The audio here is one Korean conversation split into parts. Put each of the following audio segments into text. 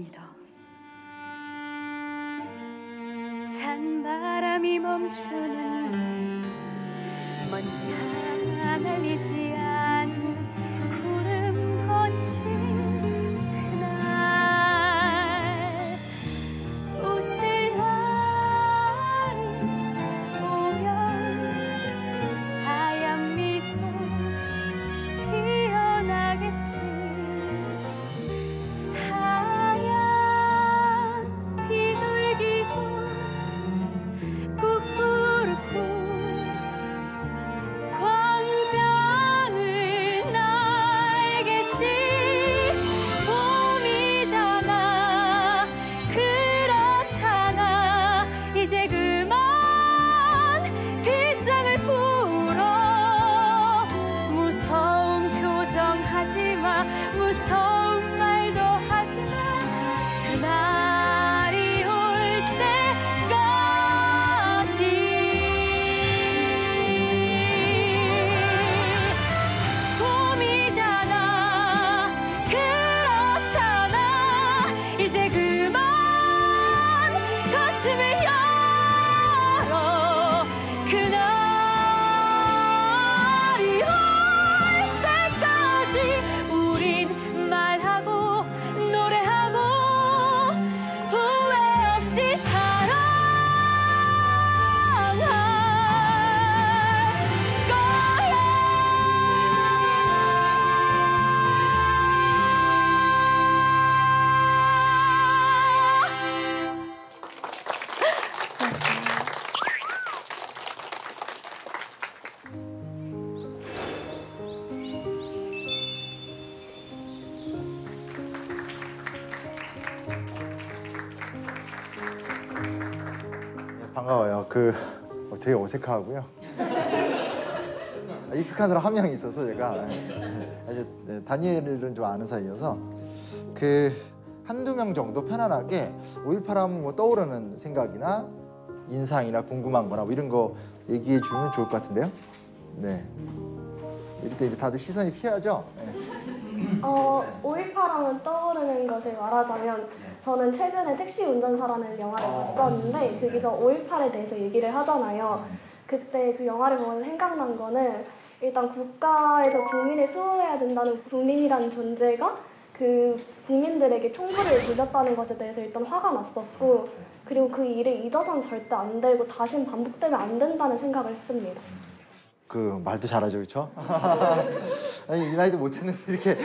믿어. 찬바람이 멈추는 날, 먼지 하나 날리지 않는 구름 거친 그날, 웃을 날이 오면 하얀 미소 피어나겠지. 하얀 비둘기도 꾸꾸르꾸 광장을 날겠지. 봄이잖아, 그렇잖아. 이제 그만 빗장을 풀어. 무서운 표정 하지마, 무서운 말도 하지마. 그날이 올 때까지. 봄이잖아, 그렇잖아. 이제 그만 가슴을 열어. 그날이 올 때까지 우린 말하고 노래하고 후회 없이 사랑할 거야. 반가워요. 되게 어색하고요. 익숙한 사람 한 명 있어서 제가 아주 다니엘은 좀 아는 사이여서 한두 명 정도 편안하게 5.18 하면 뭐 떠오르는 생각이나 인상이나 궁금한 거나 뭐 이런 거 얘기해 주면 좋을 것 같은데요. 네. 이럴 때 이제 다들 시선이 피하죠. 네. 5.18 하면 떠오르는 것을 말하자면 저는 최근에 택시 운전사라는 영화를 봤었는데 거기서 5.18에 대해서 얘기를 하잖아요. 그때 그 영화를 보면서 생각난 거는 일단 국가에서 국민을 수호해야 된다는 국민이라는 존재가 그 국민들에게 총구를 돌렸다는 것에 대해서 일단 화가 났었고, 그리고 그 일을 잊어서는 절대 안 되고 다신 반복되면 안 된다는 생각을 했습니다. 말도 잘하죠, 그렇죠? 아니, 이 나이도 못했는데 이렇게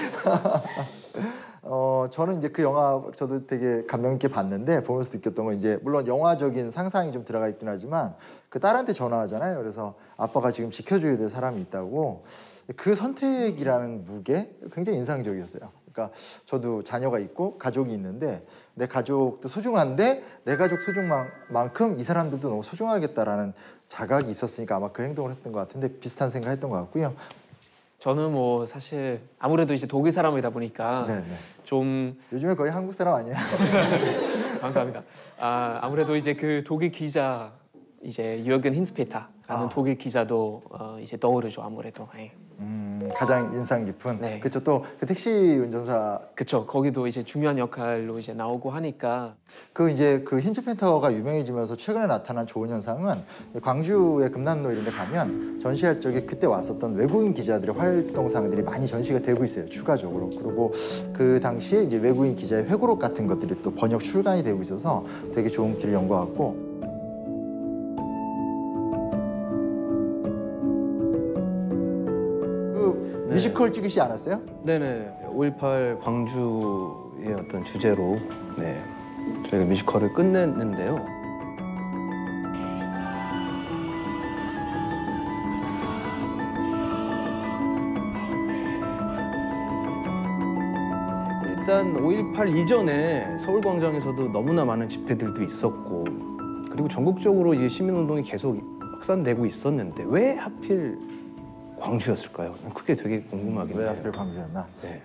저는 이제 그 영화 저도 되게 감명 있게 봤는데 보면서 느꼈던 건 이제 물론 영화적인 상상이 좀 들어가 있긴 하지만 그 딸한테 전화하잖아요. 그래서 아빠가 지금 지켜줘야 될 사람이 있다고. 그 선택이라는 무게 굉장히 인상적이었어요. 그러니까 저도 자녀가 있고 가족이 있는데 내 가족도 소중한데 내 가족 소중한 만큼 이 사람들도 너무 소중하겠다라는 자각이 있었으니까 아마 그 행동을 했던 것 같은데 비슷한 생각 했던 것 같고요. 저는 뭐 사실 아무래도 이제 독일 사람이다 보니까 네네. 좀 요즘에 거의 한국 사람 아니에요? 감사합니다. 아무래도 이제 그 독일 기자 이제 유어겐 힌스페터라는 독일 기자도 이제 떠오르죠 아무래도. 네. 가장 인상 깊은. 네. 그렇죠. 또 그 택시 운전사. 그렇죠. 거기도 이제 중요한 역할로 이제 나오고 하니까. 이제 그 힌츠펜터가 유명해지면서 최근에 나타난 좋은 현상은 광주의 금남로 이런 데 가면 전시할 적에 그때 왔었던 외국인 기자들의 활동상들이 많이 전시가 되고 있어요. 추가적으로. 그리고 그 당시에 이제 외국인 기자의 회고록 같은 것들이 또 번역 출간이 되고 있어서 되게 좋은 길을 연 것 같고. 뮤지컬 찍으시지 않았어요? 네네. 5.18 광주의 어떤 주제로 저희가 뮤지컬을 끝냈는데요. 일단 5.18 이전에 서울광장에서도 너무나 많은 집회들도 있었고, 그리고 전국적으로 이제 시민운동이 계속 확산되고 있었는데 왜 하필 광주였을까요? 그게 되게 궁금하긴 해요. 왜 하필 광주였나? 네.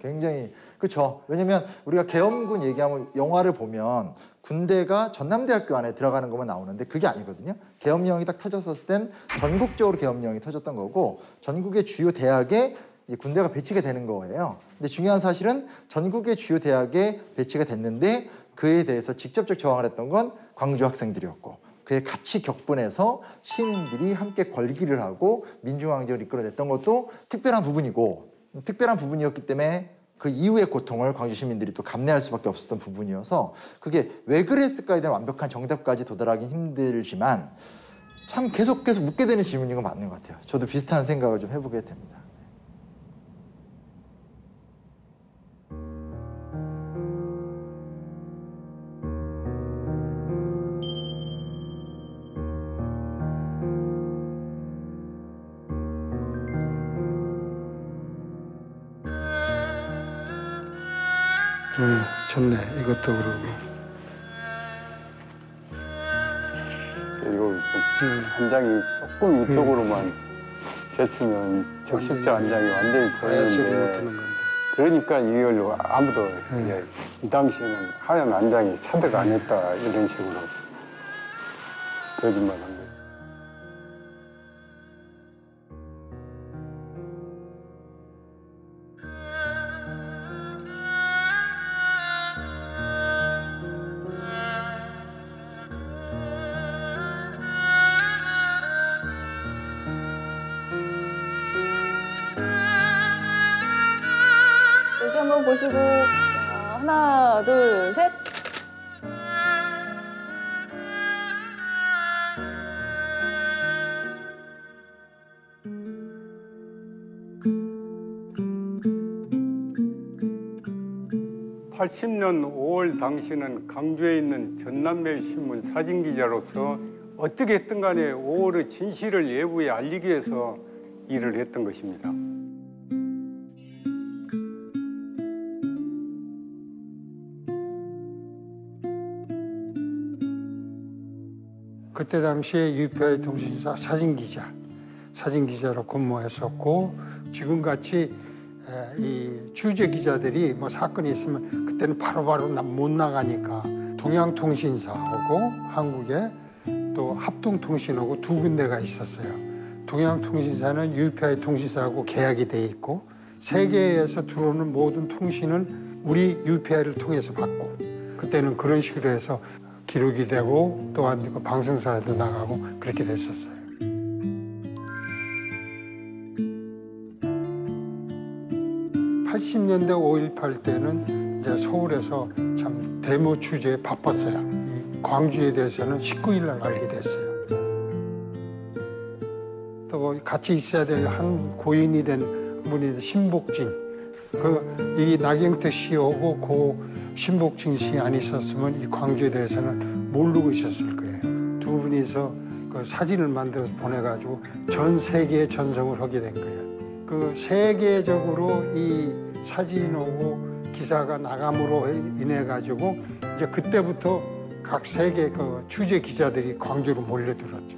굉장히 그렇죠. 왜냐면 우리가 계엄군 얘기하면 영화를 보면 군대가 전남대학교 안에 들어가는 것만 나오는데 그게 아니거든요. 계엄령이 딱 터졌었을 땐 전국적으로 계엄령이 터졌던 거고 전국의 주요 대학에 이제 군대가 배치가 되는 거예요. 근데 중요한 사실은 전국의 주요 대학에 배치가 됐는데 그에 대해서 직접적 저항을 했던 건 광주 학생들이었고 그에 같이 격분해서 시민들이 함께 걸기를 하고 민중항쟁을 이끌어냈던 것도 특별한 부분이고 특별한 부분이었기 때문에 그 이후의 고통을 광주 시민들이 또 감내할 수밖에 없었던 부분이어서 그게 왜 그랬을까에 대한 완벽한 정답까지 도달하기 힘들지만 참 계속 묻게 되는 질문인 건 맞는 것 같아요. 저도 비슷한 생각을 좀 해보게 됩니다. 좋네. 이것도 그러고. 그리고 한 장이 조금 이쪽으로만 됐으면 적십자 한 장이 완전히 보이는데 그러니까 이걸로 아무도 이제 이 당시에는 하얀 한 장이 차득 안 했다 이런 식으로 거짓말한 거예요. 여기 한번 보시고 자, 하나, 둘, 셋. (80년 5월) 당시는 강주에 있는 전남매일신문 사진기자로서 어떻게 했든 간에 5월의 진실을 외부에 알리기 위해서 일을 했던 것입니다. 그때 당시에 UPI 통신사 사진기자로 근무했었고 지금같이 이 취재 기자들이 뭐 사건이 있으면 그때는 바로바로 못 나가니까 동양통신사하고 한국에 또 합동통신하고 두 군데가 있었어요. 동양통신사는 UPI 통신사하고 계약이 돼 있고 세계에서 들어오는 모든 통신은 우리 UPI를 통해서 받고 그때는 그런 식으로 해서 기록이 되고 또한 방송사에도 나가고 그렇게 됐었어요. (80년대) 5.18 때는 이제 서울에서 참 데모 취재에 바빴어요. 광주에 대해서는 19일 날 알게 됐어요. 또 같이 있어야 될 한 고인이 된 분이 신복진. 이 나경태 씨하고 고 신복진 씨 안 있었으면 이 광주에 대해서는 모르고 있었을 거예요. 두 분이서 그 사진을 만들어서 보내가지고 전 세계에 전송을 하게 된 거예요. 그 세계적으로 이 사진하고 기사가 나감으로 인해 가지고 이제 그때부터 각 세계 그 취재 기자들이 광주로 몰려들었죠.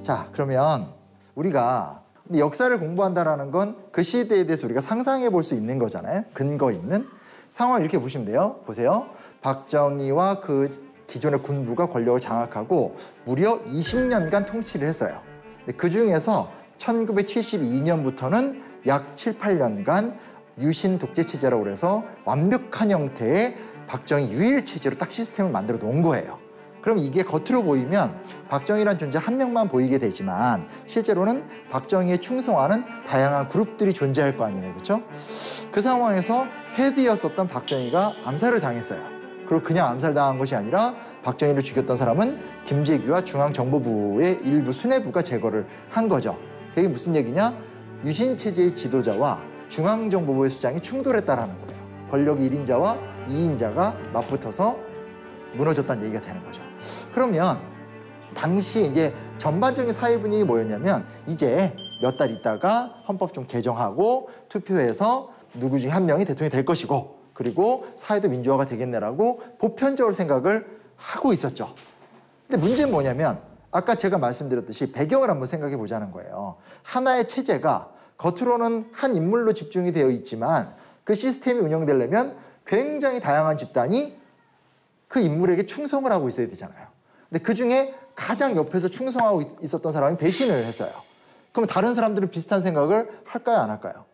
자, 그러면 우리가 역사를 공부한다라는 건 그 시대에 대해서 우리가 상상해 볼 수 있는 거잖아요. 근거 있는 상황을 이렇게 보시면 돼요. 보세요. 박정희와 그 기존의 군부가 권력을 장악하고 무려 20년간 통치를 했어요. 그 중에서 1972년부터는 약 7, 8년간 유신 독재 체제라고 그래서 완벽한 형태의 박정희 유일 체제로 딱 시스템을 만들어 놓은 거예요. 그럼 이게 겉으로 보이면 박정희란 존재 한 명만 보이게 되지만 실제로는 박정희에 충성하는 다양한 그룹들이 존재할 거 아니에요, 그렇죠? 그 상황에서 헤드였었던 박정희가 암살을 당했어요. 그리고 그냥 암살당한 것이 아니라 박정희를 죽였던 사람은 김재규와 중앙정보부의 일부 수뇌부가 제거를 한 거죠. 그게 무슨 얘기냐? 유신체제의 지도자와 중앙정보부의 수장이 충돌했다라는 거예요. 권력이 1인자와 2인자가 맞붙어서 무너졌다는 얘기가 되는 거죠. 그러면 당시 이제 전반적인 사회 분위기 뭐였냐면 이제 몇 달 있다가 헌법 좀 개정하고 투표해서 누구 중에 한 명이 대통령이 될 것이고 그리고 사회도 민주화가 되겠네라고 보편적으로 생각을 하고 있었죠. 근데 문제는 뭐냐면 아까 제가 말씀드렸듯이 배경을 한번 생각해 보자는 거예요. 하나의 체제가 겉으로는 한 인물로 집중이 되어 있지만 그 시스템이 운영되려면 굉장히 다양한 집단이 그 인물에게 충성을 하고 있어야 되잖아요. 근데 그중에 가장 옆에서 충성하고 있었던 사람이 배신을 했어요. 그럼 다른 사람들은 비슷한 생각을 할까요, 안 할까요?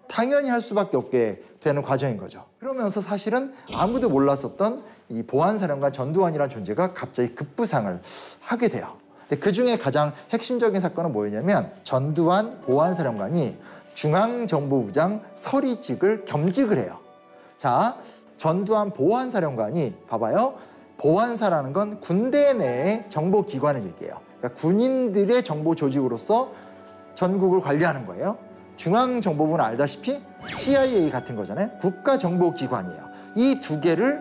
당연히 할 수밖에 없게 되는 과정인 거죠. 그러면서 사실은 아무도 몰랐었던 이 보안사령관 전두환이라는 존재가 갑자기 급부상을 하게 돼요. 근데 그중에 가장 핵심적인 사건은 뭐였냐면 전두환 보안사령관이 중앙정보부장 서리직을 겸직을 해요. 자, 전두환 보안사령관이 봐봐요. 보안사라는 건 군대 내의 정보기관을 얘기해요. 그러니까 군인들의 정보 조직으로서 전국을 관리하는 거예요. 중앙정보부는 알다시피 CIA 같은 거잖아요. 국가정보기관이에요. 이 두 개를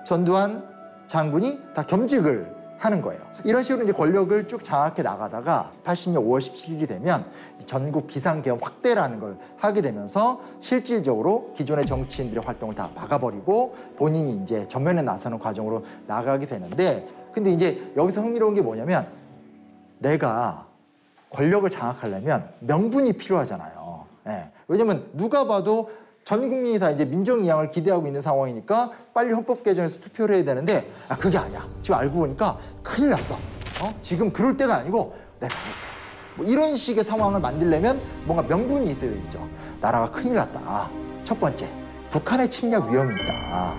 전두환 장군이 다 겸직을 하는 거예요. 이런 식으로 이제 권력을 쭉 장악해 나가다가 80년 5월 17일이 되면 전국 비상계엄 확대라는 걸 하게 되면서 실질적으로 기존의 정치인들의 활동을 다 막아버리고 본인이 이제 전면에 나서는 과정으로 나가게 되는데, 근데 이제 여기서 흥미로운 게 뭐냐면 내가 권력을 장악하려면 명분이 필요하잖아요. 예. 왜냐면 누가 봐도 전 국민이 다 이제 민정이양을 기대하고 있는 상황이니까 빨리 헌법 개정에서 투표를 해야 되는데, 아, 그게 아니야. 지금 알고 보니까 큰일 났어. 지금 그럴 때가 아니고 내가 해야 돼. 뭐 이런 식의 상황을 만들려면 뭔가 명분이 있어야 되겠죠. 나라가 큰일 났다. 첫 번째, 북한의 침략 위험이 있다.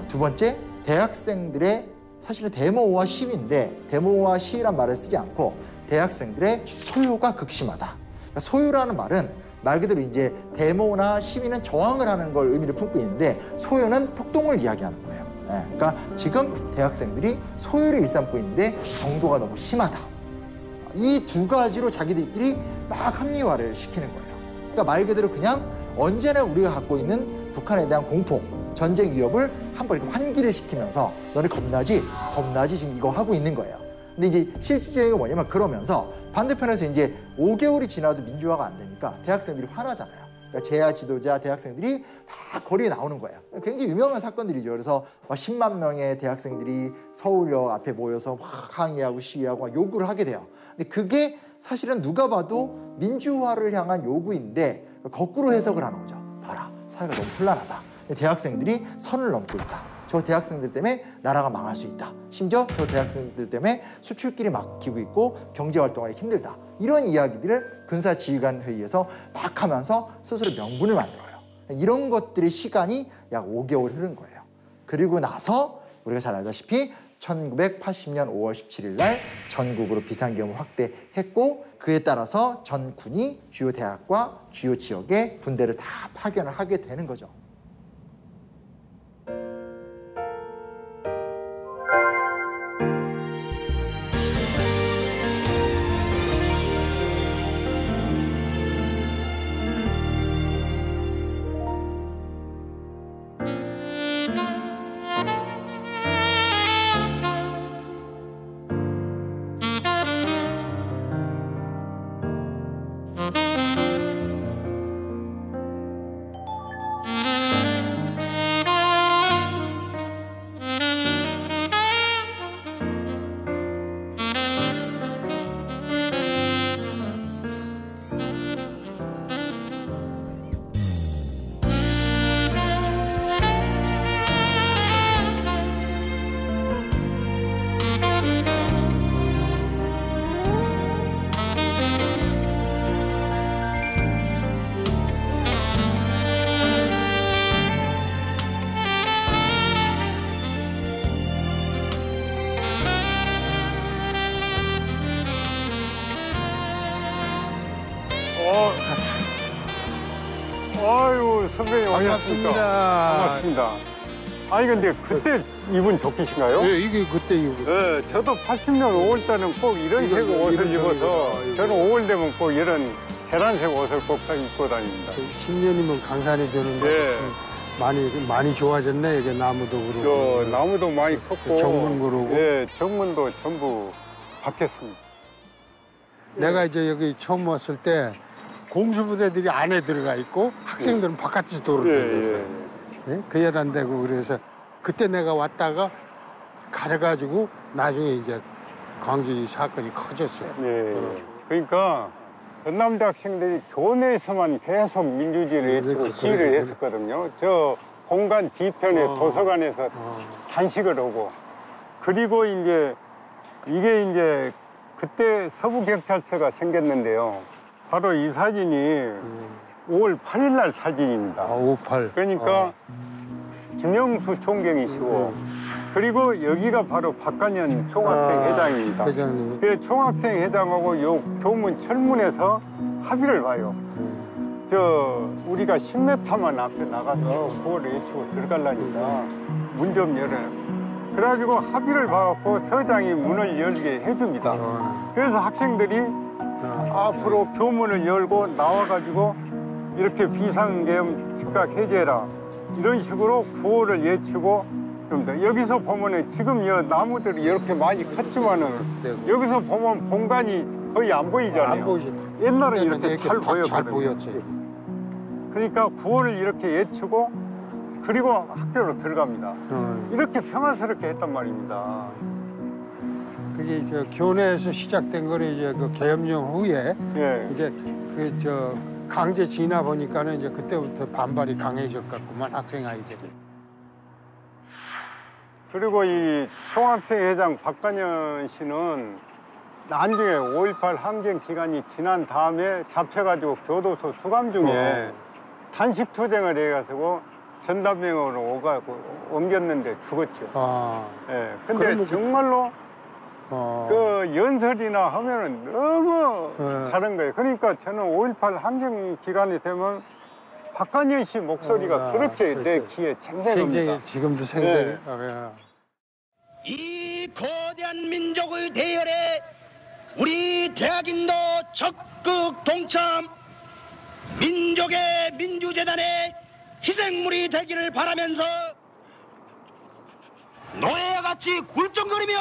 두 번째, 대학생들의 사실은 데모와 시위인데 데모와 시위란 말을 쓰지 않고 대학생들의 소요가 극심하다. 그러니까 소요라는 말은 말 그대로 이제 데모나 시위는 저항을 하는 걸 의미를 품고 있는데 소요는 폭동을 이야기하는 거예요. 네, 그러니까 지금 대학생들이 소요를 일삼고 있는데 정도가 너무 심하다. 이 두 가지로 자기들끼리 막 합리화를 시키는 거예요. 그러니까 말 그대로 그냥 언제나 우리가 갖고 있는 북한에 대한 공포, 전쟁 위협을 한번 이렇게 환기를 시키면서 너네 겁나지? 겁나지? 지금 이거 하고 있는 거예요. 근데 이제 실질적인 게 뭐냐면 그러면서 반대편에서 이제 5개월이 지나도 민주화가 안 되니까 대학생들이 화나잖아요. 그러니까 재야 지도자 대학생들이 막 거리에 나오는 거예요. 굉장히 유명한 사건들이죠. 그래서 막 10만 명의 대학생들이 서울역 앞에 모여서 막 항의하고 시위하고 막 요구를 하게 돼요. 근데 그게 사실은 누가 봐도 민주화를 향한 요구인데 거꾸로 해석을 하는 거죠. 봐라, 사회가 너무 혼란하다. 대학생들이 선을 넘고 있다. 저 대학생들 때문에 나라가 망할 수 있다. 심지어 저 대학생들 때문에 수출길이 막히고 있고 경제활동하기 힘들다. 이런 이야기들을 군사지휘관 회의에서 막 하면서 스스로 명분을 만들어요. 이런 것들의 시간이 약 5개월 흐른 거예요. 그리고 나서 우리가 잘 알다시피 1980년 5월 17일 날 전국으로 비상계엄을 확대했고 그에 따라서 전 군이 주요 대학과 주요 지역에 분대를 다 파견을 하게 되는 거죠. 아유, 선배님 오셨습니까? 반갑습니다. 아니 근데 그때 입은 조끼신가요? 네, 이게 그때 입은. 네, 저도 80년 5월 때는 꼭 이런 색 옷을 입어서 저는 5월 되면 꼭 이런 계란색 옷을 꼭 입고 다닙니다. 10년이면 강산이 되는 거 네. 참 많이 좋아졌네. 이게 나무도 그러고. 저 나무도 많이 컸고 정문 그러고. 예, 정문도 전부 바뀌었습니다. 내가 이제 여기 처음 왔을 때 공수부대들이 안에 들어가 있고 학생들은 바깥에서 돌아다녔어요. 예? 그 여단되고 그래서 그때 내가 왔다가 가려가지고 나중에 이제 광주 이 사건이 커졌어요. 예. 그러니까 전남대 학생들이 교내에서만 계속 민주주의를 외치고 시위를 했었거든요. 저 공간 뒤편에 도서관에서 단식을 하고, 그리고 이제 이게 이제 그때 서부경찰서가 생겼는데요. 바로 이 사진이 5월 8일 날 사진입니다. 58. 그러니까 김영수 총경이시고, 그리고 여기가 바로 박관현 총학생 회장입니다. 회장님. 그 총학생 회장하고 요 교문 철문에서 합의를 봐요. 저 우리가 10m만 앞에 나가서 구호를 외치고 들어가려니까 문 좀 열어요. 그래가지고 합의를 봐갖고 서장이 문을 열게 해줍니다. 그래서 학생들이 앞으로 교문을 열고 나와가지고 이렇게 비상계엄 즉각 해제해라, 이런 식으로 구호를 외치고 그럽니다. 여기서 보면은 지금 여 나무들이 이렇게 많이 컸지만은 여기서 보면 본관이 거의 안 보이잖아요. 안 보이죠. 옛날에 이렇게 잘 잘 보였거든요. 보였지. 그러니까 구호를 이렇게 외치고 그리고 학교로 들어갑니다. 이렇게 평화스럽게 했단 말입니다. 그게 저 교내에서 시작된 거는 이제 그 계엄령 후에 예. 이제 그 저 강제 지나 보니까는 이제 그때부터 반발이 강해졌겠구만, 학생 아이들이. 그리고 이 총학생 회장 박관현 씨는 나중에 5.18 항쟁 기간이 지난 다음에 잡혀가지고 교도소 수감 중에 단식 투쟁을 해가지고 전담병으로 오가고 옮겼는데 죽었죠. 예. 근데 정말로 그 연설이나 하면은 너무 잘한 거예요. 그러니까 저는 5.18 항쟁 기간이 되면 박관현 씨 목소리가 그렇게 내 귀에 생생합니다. 지금도 생생해. 이 거대한 민족의 대열에 우리 대학인도 적극 동참, 민족의 민주재단의 희생물이 되기를 바라면서 노예와 같이 굴종거리며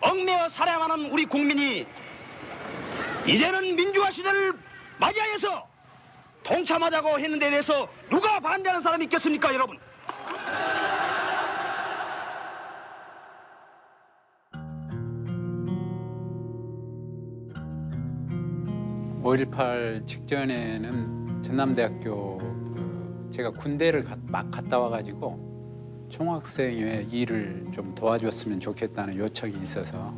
얽매여 살아가는 우리 국민이 이제는 민주화 시대를 맞이하여서 동참하자고 했는 데 대해서 누가 반대하는 사람이 있겠습니까, 여러분? 5.18 직전에는 전남대학교 제가 군대를 막 갔다 와가지고 총학생회 일을 좀 도와줬으면 좋겠다는 요청이 있어서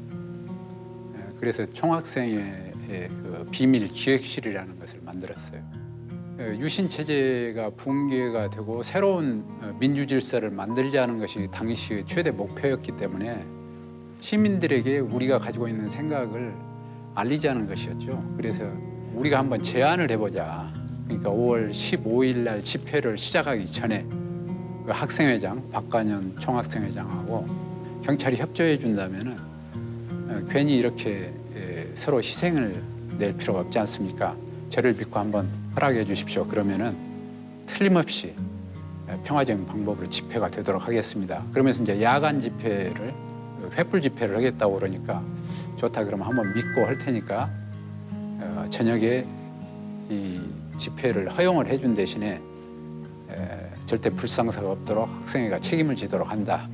그래서 총학생회의 그 비밀 기획실이라는 것을 만들었어요. 유신 체제가 붕괴가 되고 새로운 민주 질서를 만들자는 것이 당시의 최대 목표였기 때문에 시민들에게 우리가 가지고 있는 생각을 알리자는 것이었죠. 그래서 우리가 한번 제안을 해보자. 그러니까 5월 15일 날 집회를 시작하기 전에 그 학생회장, 박관현 총학생회장하고 경찰이 협조해 준다면은 괜히 이렇게 서로 희생을 낼 필요가 없지 않습니까? 저를 믿고 한번 허락해 주십시오. 그러면은 틀림없이 평화적인 방법으로 집회가 되도록 하겠습니다. 그러면서 이제 야간 집회를, 횃불 집회를 하겠다고 그러니까 좋다, 그러면 한번 믿고 할 테니까 저녁에 이 집회를 허용을 해준 대신에 절대 불상사가 없도록 학생회가 책임을 지도록 한다.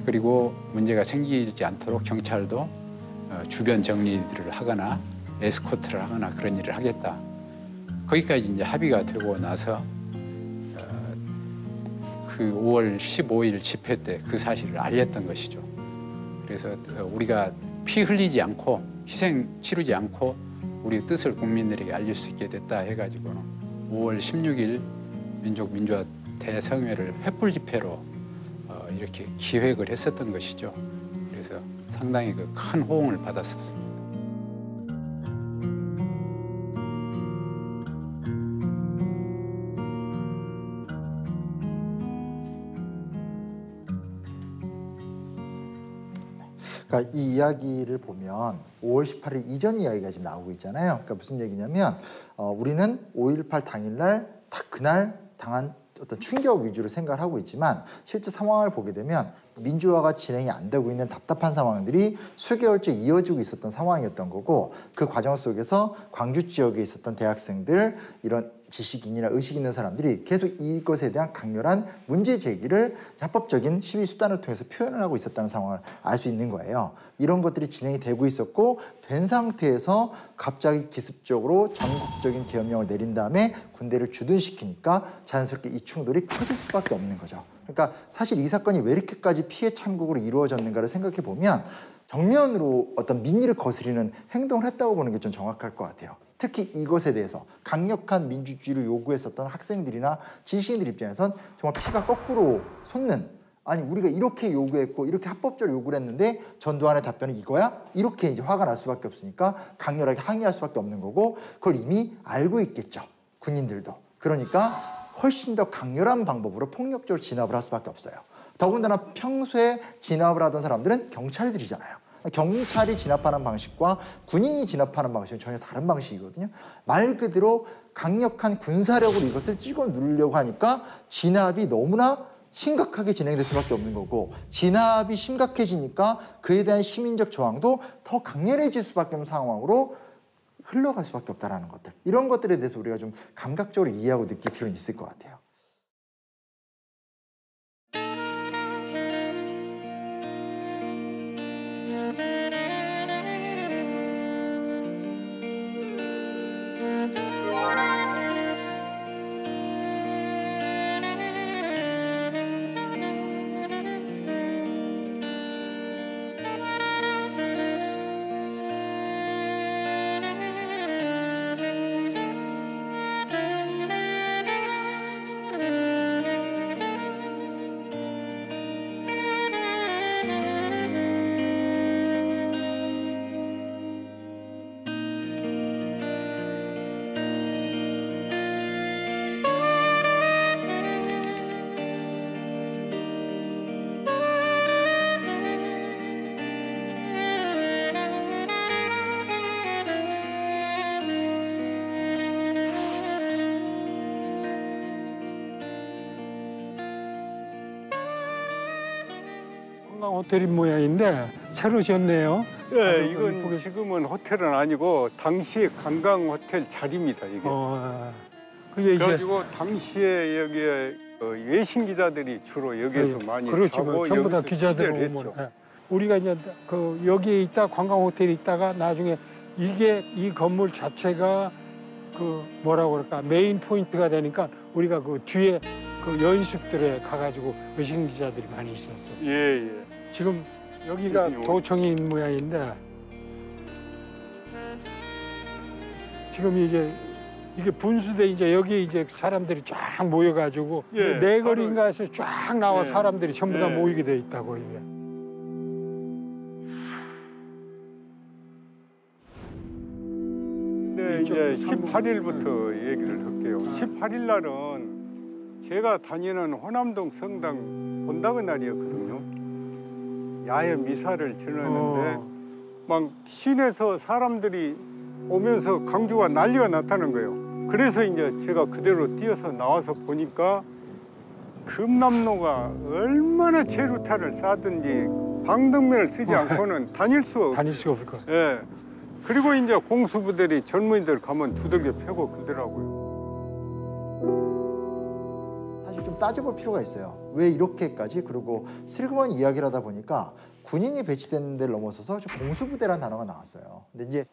그리고 문제가 생기지 않도록 경찰도 주변 정리들을 하거나 에스코트를 하거나 그런 일을 하겠다. 거기까지 이제 합의가 되고 나서 그 5월 15일 집회 때 그 사실을 알렸던 것이죠. 그래서 우리가 피 흘리지 않고 희생 치르지 않고 우리의 뜻을 국민들에게 알릴 수 있게 됐다 해가지고는 5월 16일 민족민주화 대성회를 횃불 집회로 이렇게 기획을 했었던 것이죠. 그래서 상당히 그 큰 호응을 받았었습니다. 그러니까 이 이야기를 보면 5월 18일 이전 이야기가 지금 나오고 있잖아요. 그러니까 무슨 얘기냐면 우리는 5.18 당일날 딱 그날 당한 어떤 충격 위주로 생각을 하고 있지만 실제 상황을 보게 되면 민주화가 진행이 안 되고 있는 답답한 상황들이 수개월째 이어지고 있었던 상황이었던 거고, 그 과정 속에서 광주 지역에 있었던 대학생들, 이런 지식인이나 의식 있는 사람들이 계속 이것에 대한 강렬한 문제 제기를 합법적인 시위 수단을 통해서 표현을 하고 있었다는 상황을 알 수 있는 거예요. 이런 것들이 진행이 되고 있었고 된 상태에서 갑자기 기습적으로 전국적인 계엄령을 내린 다음에 군대를 주둔시키니까 자연스럽게 이 충돌이 커질 수밖에 없는 거죠. 그러니까 사실 이 사건이 왜 이렇게까지 피해 참국으로 이루어졌는가를 생각해 보면 정면으로 어떤 민의를 거스리는 행동을 했다고 보는 게 좀 정확할 것 같아요. 특히 이것에 대해서 강력한 민주주의를 요구했었던 학생들이나 지식인들 입장에선 정말 피가 거꾸로 솟는, 아니 우리가 이렇게 요구했고 이렇게 합법적으로 요구를 했는데 전두환의 답변은 이거야? 이렇게 이제 화가 날 수밖에 없으니까 강렬하게 항의할 수밖에 없는 거고, 그걸 이미 알고 있겠죠, 군인들도. 그러니까 훨씬 더 강렬한 방법으로 폭력적으로 진압을 할 수밖에 없어요. 더군다나 평소에 진압을 하던 사람들은 경찰들이잖아요. 경찰이 진압하는 방식과 군인이 진압하는 방식은 전혀 다른 방식이거든요. 말 그대로 강력한 군사력으로 이것을 찍어 누르려고 하니까 진압이 너무나 심각하게 진행될 수밖에 없는 거고, 진압이 심각해지니까 그에 대한 시민적 저항도 더 강렬해질 수밖에 없는 상황으로 흘러갈 수밖에 없다는 것들, 이런 것들에 대해서 우리가 좀 감각적으로 이해하고 느낄 필요는 있을 것 같아요. 호텔인 모양인데 새로 지었네요. 예, 이건 지금은 호텔은 아니고 당시의 관광 호텔 자리입니다, 이게. 그게 이제 그래가지고 당시에 여기에 외신 기자들이 주로 여기에서 많이 자고 전부 다 여기서 기자들 취재를 오면. 했죠. 우리가 이제 그 여기에 있다 관광 호텔에 있다가 나중에 이게 이 건물 자체가 그 뭐라고 그럴까 메인 포인트가 되니까 우리가 그 뒤에 그 연습들에 가가지고 외신 기자들이 많이 있었어. 예, 예. 지금 여기가 도청인 모양인데 지금 이게 분수대 이제 여기 이제 사람들이 쫙 모여가지고 예, 내거리인가에서 쫙 나와 예, 사람들이 전부 다 예. 모이게 돼 있다고 이게. 네, 이제 18일부터 얘기를 할게요. 18일 날은 제가 다니는 호남동 성당 본당의 날이었거든요. 야외 미사를 지내는데 막 시내에서 사람들이 오면서 강주가 난리가 났다는 거예요. 그래서 이제 제가 그대로 뛰어서 나와서 보니까 금남로가 얼마나 체류탄을 쏴든지 방독면을 쓰지 않고는 다닐 수가 없을 거예요. 예. 그리고 이제 공수부대리 젊은이들 가면 두들겨 패고 그러더라고요. 사실 좀 따져볼 필요가 있어요. 왜 이렇게까지, 그리고 슬그머니 이야기를 하다 보니까 군인이 배치된 데를 넘어서서 공수부대라는 단어가 나왔어요. 근데 이제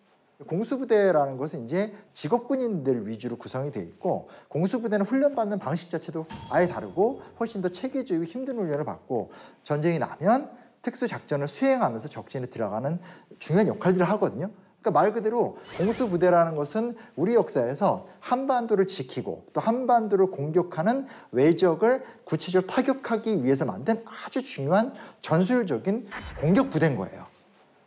공수부대라는 것은 이제 직업군인들 위주로 구성이 돼 있고, 공수부대는 훈련받는 방식 자체도 아예 다르고 훨씬 더 체계적이고 힘든 훈련을 받고 전쟁이 나면 특수작전을 수행하면서 적진에 들어가는 중요한 역할들을 하거든요. 그러니까 말 그대로 공수부대라는 것은 우리 역사에서 한반도를 지키고 또 한반도를 공격하는 외적을 구체적으로 타격하기 위해서 만든 아주 중요한 전술적인 공격부대인 거예요.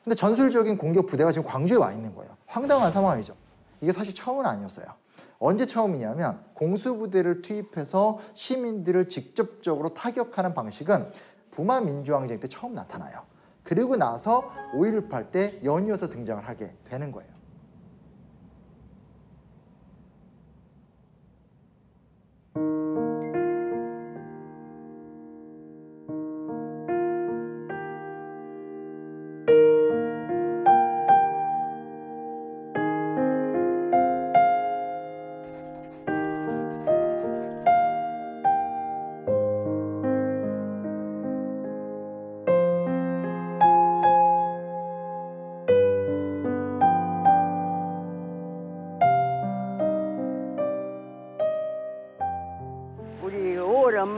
근데 전술적인 공격부대가 지금 광주에 와 있는 거예요. 황당한 상황이죠. 이게 사실 처음은 아니었어요. 언제 처음이냐면 공수부대를 투입해서 시민들을 직접적으로 타격하는 방식은 부마 민주항쟁 때 처음 나타나요. 그리고 나서 5.18 때 연이어서 등장을 하게 되는 거예요.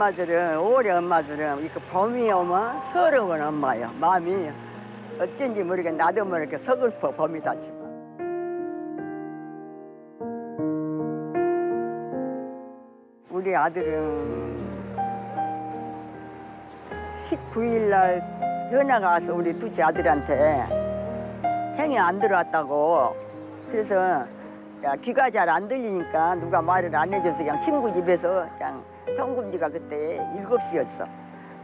엄마들은 5월의 엄마들은 이렇게 봄이 오면 서러운 엄마예요. 마음이 어쩐지 모르게 나도 모르게 서글퍼 봄이 다치고. 우리 아들은 19일 날 전화가 와서 우리 둘째 아들한테 형이 안 들어왔다고. 그래서 야, 귀가 잘 안 들리니까 누가 말을 안 해줘서 그냥 친구 집에서 그냥 통금지가 그때 7시였어.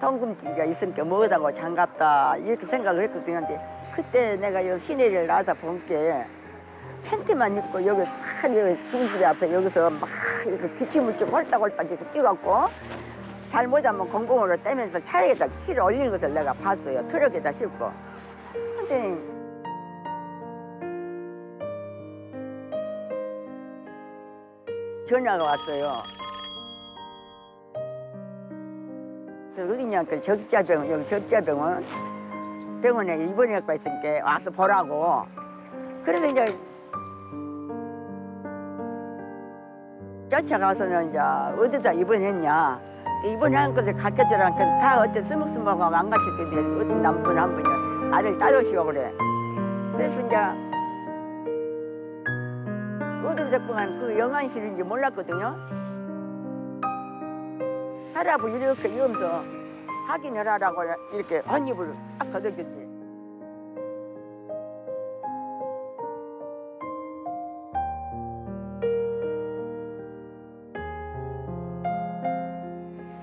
통금지가 있으니까 뭐다고 장갑다 이렇게 생각을 했거든요. 근데 그때 내가 여기 시내를 나서 본 게 팬티만 입고 여기 딱 여기 중집 앞에 여기서 막 이렇게 기침을 좀 홀딱홀딱 이렇게 뛰갖고 잘못하면 공공으로 떼면서 차에다 키를 올리는 것을 내가 봤어요. 트럭에다 싣고. 근데 전화가 왔어요. 어디냐, 그 적자병원, 여기 적자병원 병원에 입원해가 있으니까 와서 보라고. 그래서 이제 쫓아가서는 이제 어디다 입원했냐. 입원한 것을 가르쳐주라니까 다 어째 스먹스먹하고 안 가실 텐데 어떤 남편 한 분이 나를 따르시오 그래. 그래서 이제 어디로 데리고 간 그 영안실인지 몰랐거든요. 하라고 이렇게 이러면서 확인을 하라고 이렇게 환입을 딱 걷어줬지.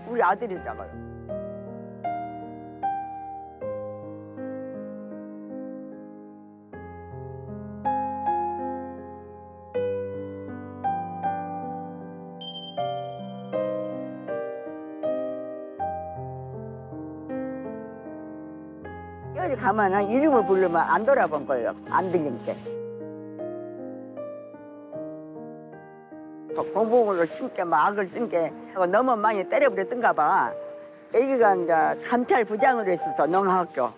우리 아들이잖아요. 여기 가면은 이름을 부르면 안 돌아본 거예요. 안 들리니까. 공복으로 심게 막 악을 쓴 게 너무 많이 때려버렸던가 봐. 애기가 이제 감찰 부장으로 있어서 농학교.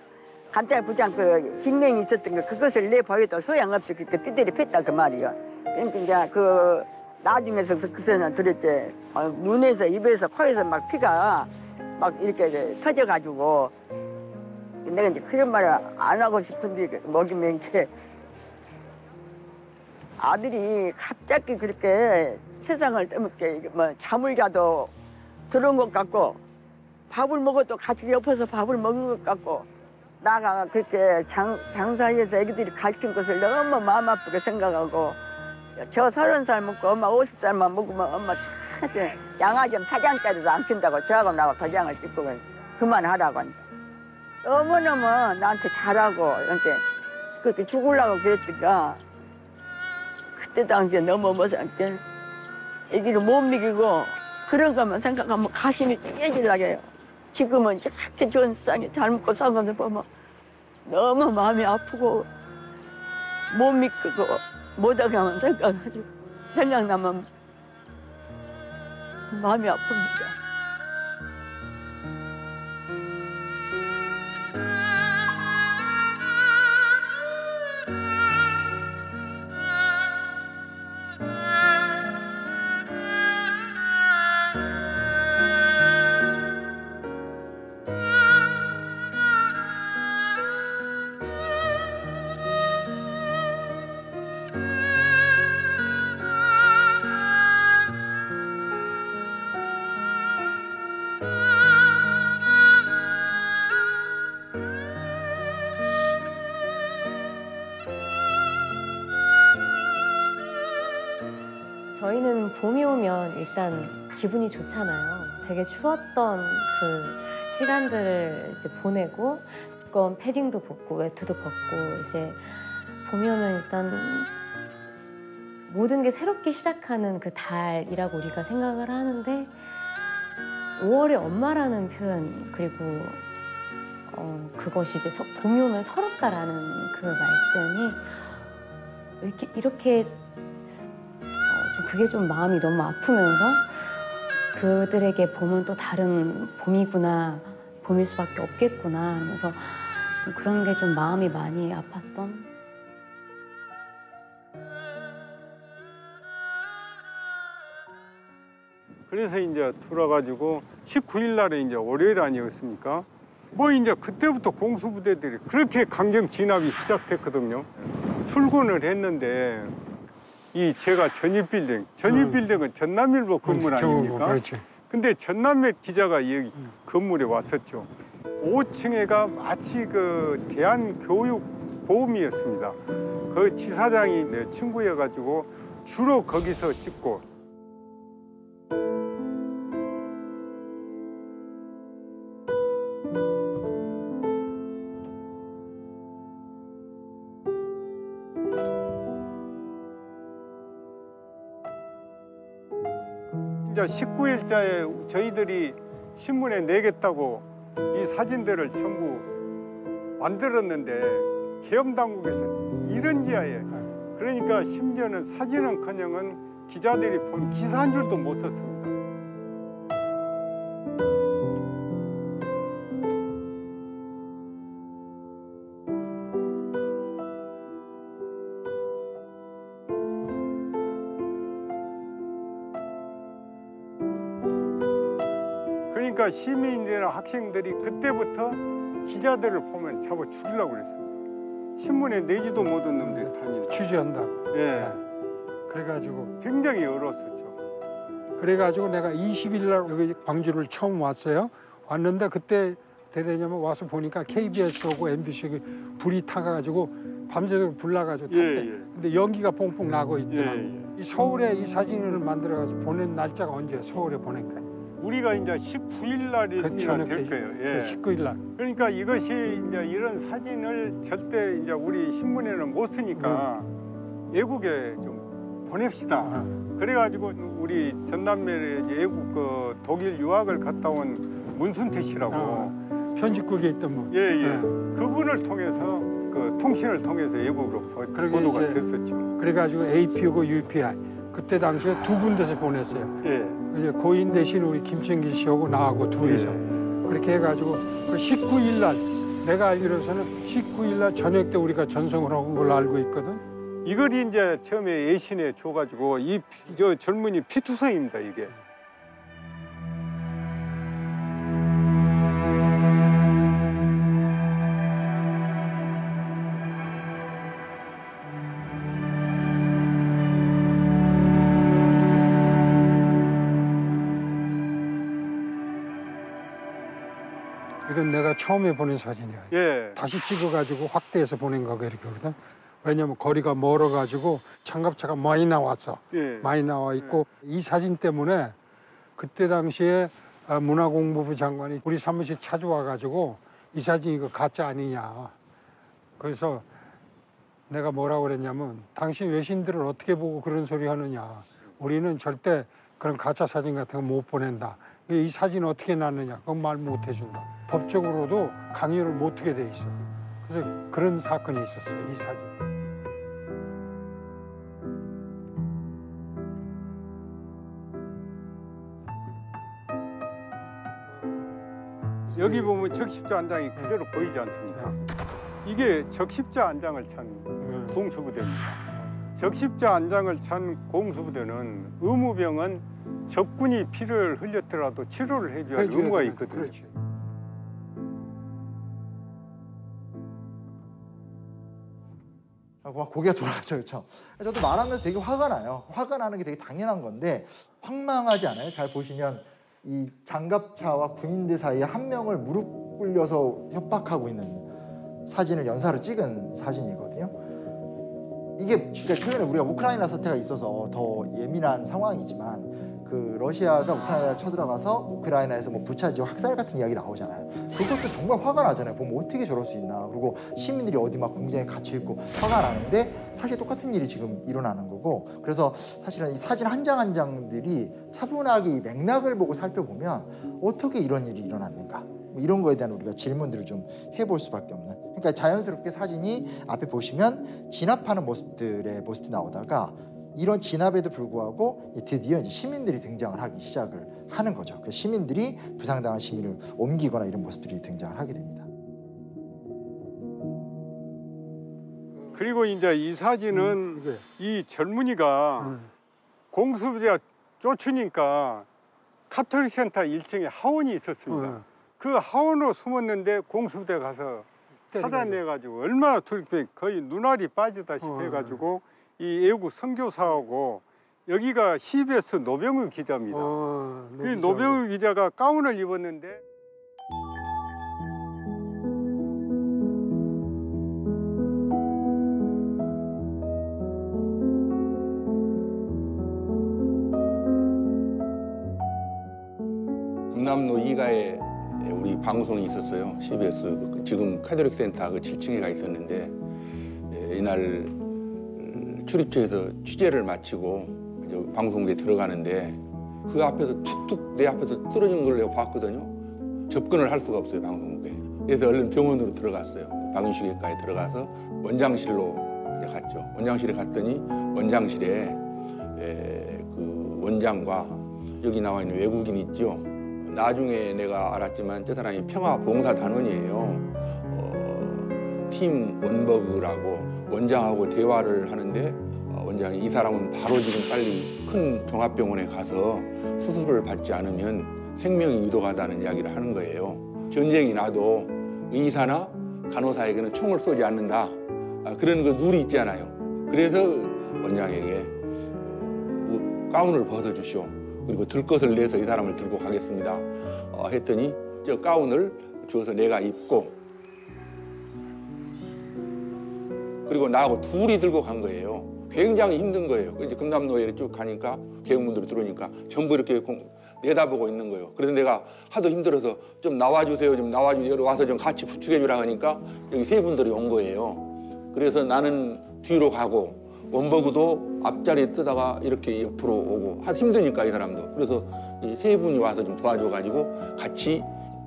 감찰 부장 그 직명이 있었던 거 그것을 내보여도 소용없이 그렇게 띠들이 팼다 그 말이요. 그러니까 이제 그 나중에서 그서는 도대체 눈에서 입에서 코에서 막 피가 막 이렇게 터져가지고 내가 이제 그런 말을 안 하고 싶은데 먹이면 이렇게 아들이 갑자기 그렇게 세상을 떠먹게 뭐 잠을 자도 들어온 것 같고 밥을 먹어도 같이 옆에서 밥을 먹는 것 같고 나가 그렇게 장사해서 애기들이 가르친 것을 너무 마음 아프게 생각하고 저 30살 먹고 엄마 50살만 먹으면 엄마 참 양아점 사장짜리도 안 킨다고 저하고 나하고 도장을 찍고 그만하라고 한다. 너무너무 나한테 잘하고 이렇게 그렇게 죽으려고 그랬으니까 그때 당시에 너무 무섭게 애기를 못 먹이고 그런 것만 생각하면 가슴이 찢어지려고 해요. 지금은 이렇게 좋은 세상에 잘 먹고 산 것을 보면 너무 마음이 아프고 못 믿고 못하게만 생각나면 마음이 아픕니다. 저희는 봄이 오면 일단 기분이 좋잖아요. 되게 추웠던 그 시간들을 이제 보내고 두꺼운 패딩도 벗고 외투도 벗고 이제 봄이 오면 일단 모든 게 새롭게 시작하는 그 달이라고 우리가 생각을 하는데 5월의 엄마라는 표현 그리고 그것이 이제 봄이 오면 서럽다라는 그 말씀이 이렇게 좀 그게 좀 마음이 너무 아프면서 그들에게 봄은 또 다른 봄이구나, 봄일 수밖에 없겠구나 하면서 좀 그런 게 좀 마음이 많이 아팠던. 그래서 이제 들어가지고 19일 날에 이제 월요일 아니었습니까? 뭐 이제 그때부터 공수부대들이 그렇게 강경 진압이 시작됐거든요. 출근을 했는데 이 제가 전일빌딩은 전남일보 건물 아닙니까? 그렇지. 근데 전남일 기자가 여기 건물에 왔었죠. 5층에가 마치 그 대한교육보험이었습니다. 그 지사장이 내 친구여가지고 주로 거기서 찍고. 이제 19일자에 저희들이 신문에 내겠다고 이 사진들을 전부 만들었는데 계엄당국에서 이런 지하에 그러니까 심지어는 사진은커녕은 기자들이 본 기사 한 줄도 못 썼습니다. 그러니까 시민들이나 학생들이 그때부터 기자들을 보면 잡아 죽이려고 그랬습니다. 신문에 내지도 못한 놈들이 다니는. 취재한다고. 예. 그래가지고 굉장히 어려웠었죠. 그래가지고 내가 20일 날 여기 광주를 처음 왔어요. 왔는데 그때 대대냐면 와서 보니까 KBS하고 MBC 불이 타가지고 밤새도록 불 나가지고 탔대. 근데 연기가 뽕뽕 나고 있더라고. 이 서울에 이 사진을 만들어가지고 보낸 날짜가 언제야? 서울에 보낸 거야. 우리가 이제 19일 날이 될 거예요. 예. 19일 날. 그러니까 이것이 이제 이런 사진을 절대 이제 우리 신문에는 못 쓰니까 외국에 좀 보냅시다. 그래가지고 우리 전남면에 외국 그 독일 유학을 갔다 온 문순태 씨라고 편집국에 있던 분. 예. 그분을 통해서 그 통신을 통해서 외국으로 보도가 됐었죠. 그래가지고 AP하고 UPI 그때 당시에 두 군데서 보냈어요. 이제 고인 대신 우리 김천길 씨하고 나하고 둘이서 그렇게 해가지고 그 19일 날 내가 알기로서는 19일 날 저녁 때 우리가 전송을 한 걸로 알고 있거든. 이걸 이제 처음에 예신에 줘가지고 저 젊은이 피투성입니다 이게. 이건 내가 처음에 보낸 사진이야. 다시 찍어가지고 확대해서 보낸 거가 이렇게거든. 왜냐면 거리가 멀어가지고 장갑차가 많이 나왔어. 많이 나와 있고 이 사진 때문에 그때 당시에 문화공보부 장관이 우리 사무실 찾아와가지고 이 사진 이거 가짜 아니냐. 그래서 내가 뭐라고 그랬냐면 당신 외신들을 어떻게 보고 그런 소리 하느냐. 우리는 절대 그런 가짜 사진 같은 거 못 보낸다. 이 사진 어떻게 났느냐. 그건 말 못 해준다. 법적으로도 강요를 못 하게 돼 있어. 그래서 그런 사건이 있었어요. 이 사진. 여기 보면 적십자 안장이 그대로 보이지 않습니까? 이게 적십자 안장을 찬 공수부대입니다. 적십자 안장을 찬 공수부대는 의무병은 적군이 피를 흘렸더라도 치료를 해줘야 할 의무가 있거든요. 그렇지. 막 고개가 돌아가죠, 그렇죠? 저도 말하면서 되게 화가 나요. 화가 나는 게 되게 당연한 건데 황망하지 않아요? 잘 보시면 이 장갑차와 군인들 사이에 한 명을 무릎 꿇려서 협박하고 있는 사진을 연사로 찍은 사진이거든요. 이게 그러니까 최근에 우리가 우크라이나 사태가 있어서 더 예민한 상황이지만 그 러시아가 우크라이나를 쳐들어가서 우크라이나에서 뭐 부차지와 학살 같은 이야기 나오잖아요. 그것도 정말 화가 나잖아요. 보면 어떻게 저럴 수 있나. 그리고 시민들이 어디 막 공장에 갇혀 있고 화가 나는데 사실 똑같은 일이 지금 일어나는 거고. 그래서 사실은 이 사진 한 장 한 장들이 차분하게 이 맥락을 보고 살펴보면 어떻게 이런 일이 일어났는가. 뭐 이런 거에 대한 우리가 질문들을 좀 해볼 수밖에 없는. 그러니까 자연스럽게 사진이 앞에 보시면 진압하는 모습들의 모습이 나오다가 이런 진압에도 불구하고 드디어 이제 시민들이 등장을 하기 시작을 하는 거죠. 그래서 시민들이 부상당한 시민을 옮기거나 이런 모습들이 등장을 하게 됩니다. 그리고 이제 이 사진은 이 젊은이가 공수부대가 쫓으니까 카톨릭 센터 1층에 하원이 있었습니다. 그 하원으로 숨었는데 공수부대 가서 찾아내가지고 얼마나 둘이 거의 눈알이 빠지다시피 해가지고 이 애국 선교사하고 여기가 CBS 노병우 기자입니다. 그 노병우 기자가 가운을 입었는데 금남로 2가에 우리 방송이 있었어요. CBS 지금 카톨릭 센터 그 7층에 가 있었는데 이날 출입처에서 취재를 마치고 방송국에 들어가는데 그 앞에서 툭툭 내 앞에서 떨어진 걸 내가 봤거든요. 접근을 할 수가 없어요, 방송국에. 그래서 얼른 병원으로 들어갔어요. 방위시계과에 들어가서 원장실로 이제 갔죠. 원장실에 갔더니 원장실에 그 원장과 여기 나와 있는 외국인 있죠. 나중에 내가 알았지만 저 사람이 평화봉사단원이에요. 팀 원버그라고 원장하고 대화를 하는데 원장이 이 사람은 바로 지금 빨리 큰 종합병원에 가서 수술을 받지 않으면 생명이 위독하다는 이야기를 하는 거예요. 전쟁이 나도 의사나 간호사에게는 총을 쏘지 않는다. 그런 그 룰이 있잖아요. 그래서 원장에게 가운을 벗어주시오. 그리고 들 것을 내서 이 사람을 들고 가겠습니다. 했더니 저 가운을 주어서 내가 입고 그리고 나하고 둘이 들고 간 거예요. 굉장히 힘든 거예요. 이제 금남로에 쭉 가니까 계엄문으로 들어오니까 전부 이렇게 내다보고 있는 거예요. 그래서 내가 하도 힘들어서 좀 나와주세요. 좀 나와주세요. 와서 좀 같이 부축해주라 하니까 여기 세 분들이 온 거예요. 그래서 나는 뒤로 가고 원버그도 앞자리에 뜨다가 이렇게 옆으로 오고 힘드니까 이 사람도. 그래서 이 세 분이 와서 좀 도와줘가지고 같이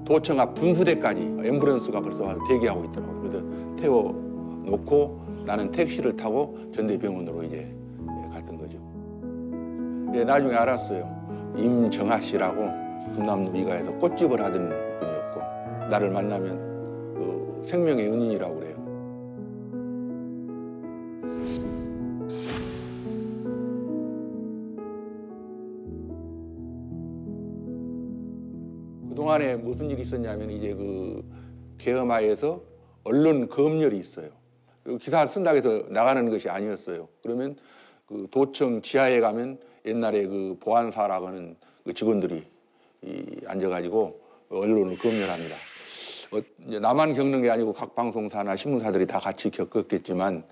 도청 앞 분수대까지 앰뷸런스가 벌써 와서 대기하고 있더라고요. 그래서 태워놓고 나는 택시를 타고 전대병원으로 이제 갔던 거죠. 나중에 알았어요. 임정아 씨라고 금남로 2가에서 꽃집을 하던 분이었고 나를 만나면 생명의 은인이라고 그래요. 그동안에 무슨 일이 있었냐면 이제 그 계엄하에서 언론 검열이 있어요. 기사를 쓴다고 해서 나가는 것이 아니었어요. 그러면 그 도청 지하에 가면 옛날에 그 보안사라고 하는 그 직원들이 앉아가지고 언론을 검열합니다. 이제 나만 겪는 게 아니고 각 방송사나 신문사들이 다 같이 겪었겠지만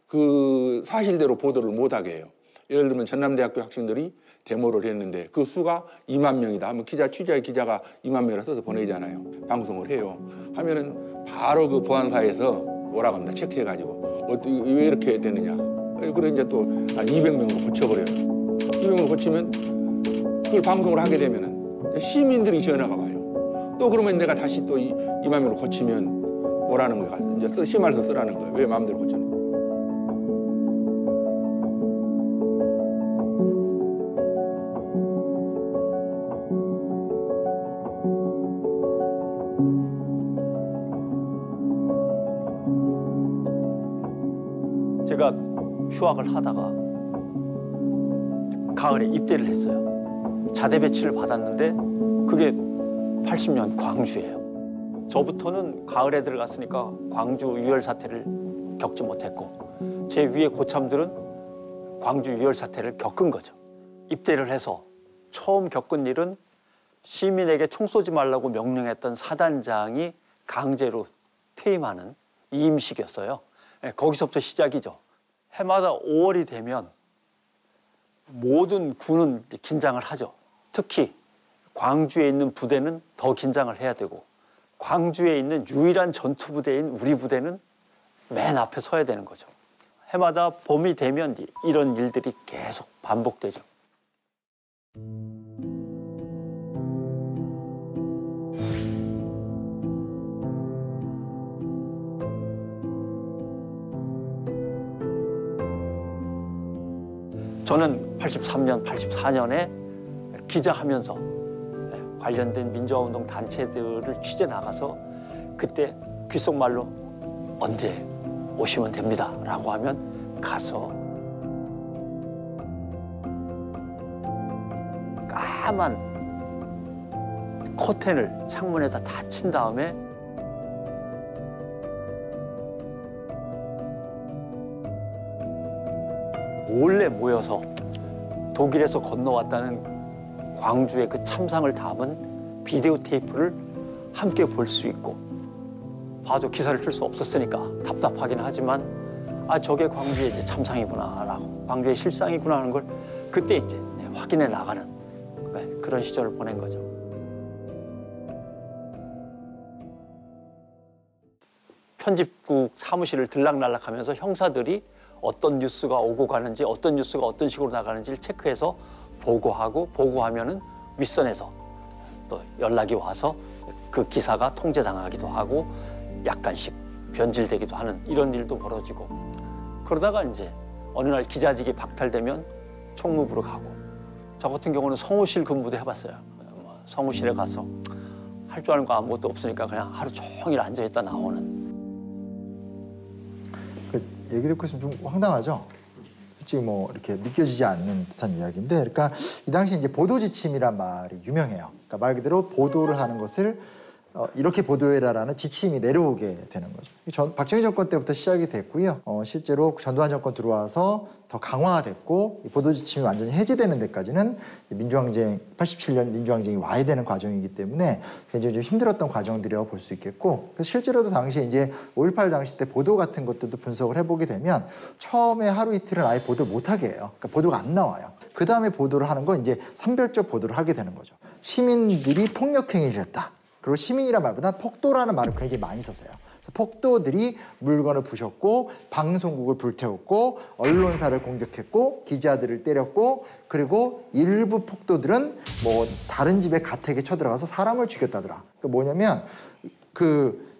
그 사실대로 보도를 못하게 해요. 예를 들면 전남대학교 학생들이 데모를 했는데 그 수가 2만 명이다 하면 취재 기자가 2만 명이라 써서 보내잖아요. 방송을 해요. 하면은 바로 그 보안사에서 뭐라고 합니다. 체크해가지고 왜 이렇게 되느냐. 그래 이제 또 한 200명으로 고쳐버려요. 200명으로 고치면 그걸 방송을 하게 되면은 시민들이 전화가 와요. 또 그러면 내가 다시 또 2만 명으로 고치면 뭐라는 거야. 이제 심할서 쓰라는 거예요. 왜 마음대로 고쳐요. 제가 휴학을 하다가 가을에 입대를 했어요. 자대 배치를 받았는데 그게 80년 광주예요. 저부터는 가을에 들어갔으니까 광주 유혈 사태를 겪지 못했고 제 위에 고참들은 광주 유혈 사태를 겪은 거죠. 입대를 해서 처음 겪은 일은 시민에게 총 쏘지 말라고 명령했던 사단장이 강제로 퇴임하는 이임식이었어요. 거기서부터 시작이죠. 해마다 5월이 되면 모든 군은 긴장을 하죠. 특히 광주에 있는 부대는 더 긴장을 해야 되고 광주에 있는 유일한 전투부대인 우리 부대는 맨 앞에 서야 되는 거죠. 해마다 봄이 되면 이런 일들이 계속 반복되죠. 저는 83년, 84년에 기자하면서 관련된 민주화운동 단체들을 취재 나가서 그때 귓속말로 언제 오시면 됩니다 라고 하면 가서 까만 커튼을 창문에다 다 친 다음에 몰래 모여서 독일에서 건너왔다는 광주의 그 참상을 담은 비디오 테이프를 함께 볼 수 있고, 봐도 기사를 쓸 수 없었으니까 답답하긴 하지만 아, 저게 광주의 이제 참상이구나라고, 광주의 실상이구나 하는 걸 그때 이제 확인해 나가는 그런 시절을 보낸 거죠. 편집국 사무실을 들락날락하면서 형사들이 어떤 뉴스가 오고 가는지, 어떤 뉴스가 어떤 식으로 나가는지를 체크해서 보고하고, 보고하면은 윗선에서 또 연락이 와서 그 기사가 통제당하기도 하고 약간씩 변질되기도 하는 이런 일도 벌어지고, 그러다가 이제 어느 날 기자직이 박탈되면 총무부로 가고, 저 같은 경우는 성우실 근무도 해봤어요. 성우실에 가서 할 줄 아는 거 아무것도 없으니까 그냥 하루 종일 앉아있다 나오는. 얘기 듣고 있으면 좀 황당하죠? 솔직히 뭐 이렇게 믿겨지지 않는 듯한 이야기인데, 그러니까 이 당시 이제 보도지침이란 말이 유명해요. 그러니까 말 그대로 보도를 하는 것을 이렇게 보도해라라는 지침이 내려오게 되는 거죠. 박정희 정권 때부터 시작이 됐고요. 실제로 전두환 정권 들어와서 더 강화됐고, 이 보도지침이 완전히 해제되는 데까지는 민주항쟁, 87년 민주항쟁이 와야 되는 과정이기 때문에 굉장히 좀 힘들었던 과정들이라고 볼 수 있겠고, 그래서 실제로도 당시에 이제 5.18 당시 때 보도 같은 것들도 분석을 해보게 되면 처음에 하루 이틀은 아예 보도 못하게 해요. 그러니까 보도가 안 나와요. 그 다음에 보도를 하는 건 이제 선별적 보도를 하게 되는 거죠. 시민들이 폭력행위를 했다. 그리고 시민이란 말보다 폭도라는 말을 굉장히 많이 썼어요. 그래서 폭도들이 물건을 부셨고, 방송국을 불태웠고, 언론사를 공격했고, 기자들을 때렸고, 그리고 일부 폭도들은 뭐 다른 집에 가택에 쳐들어가서 사람을 죽였다더라. 그 뭐냐면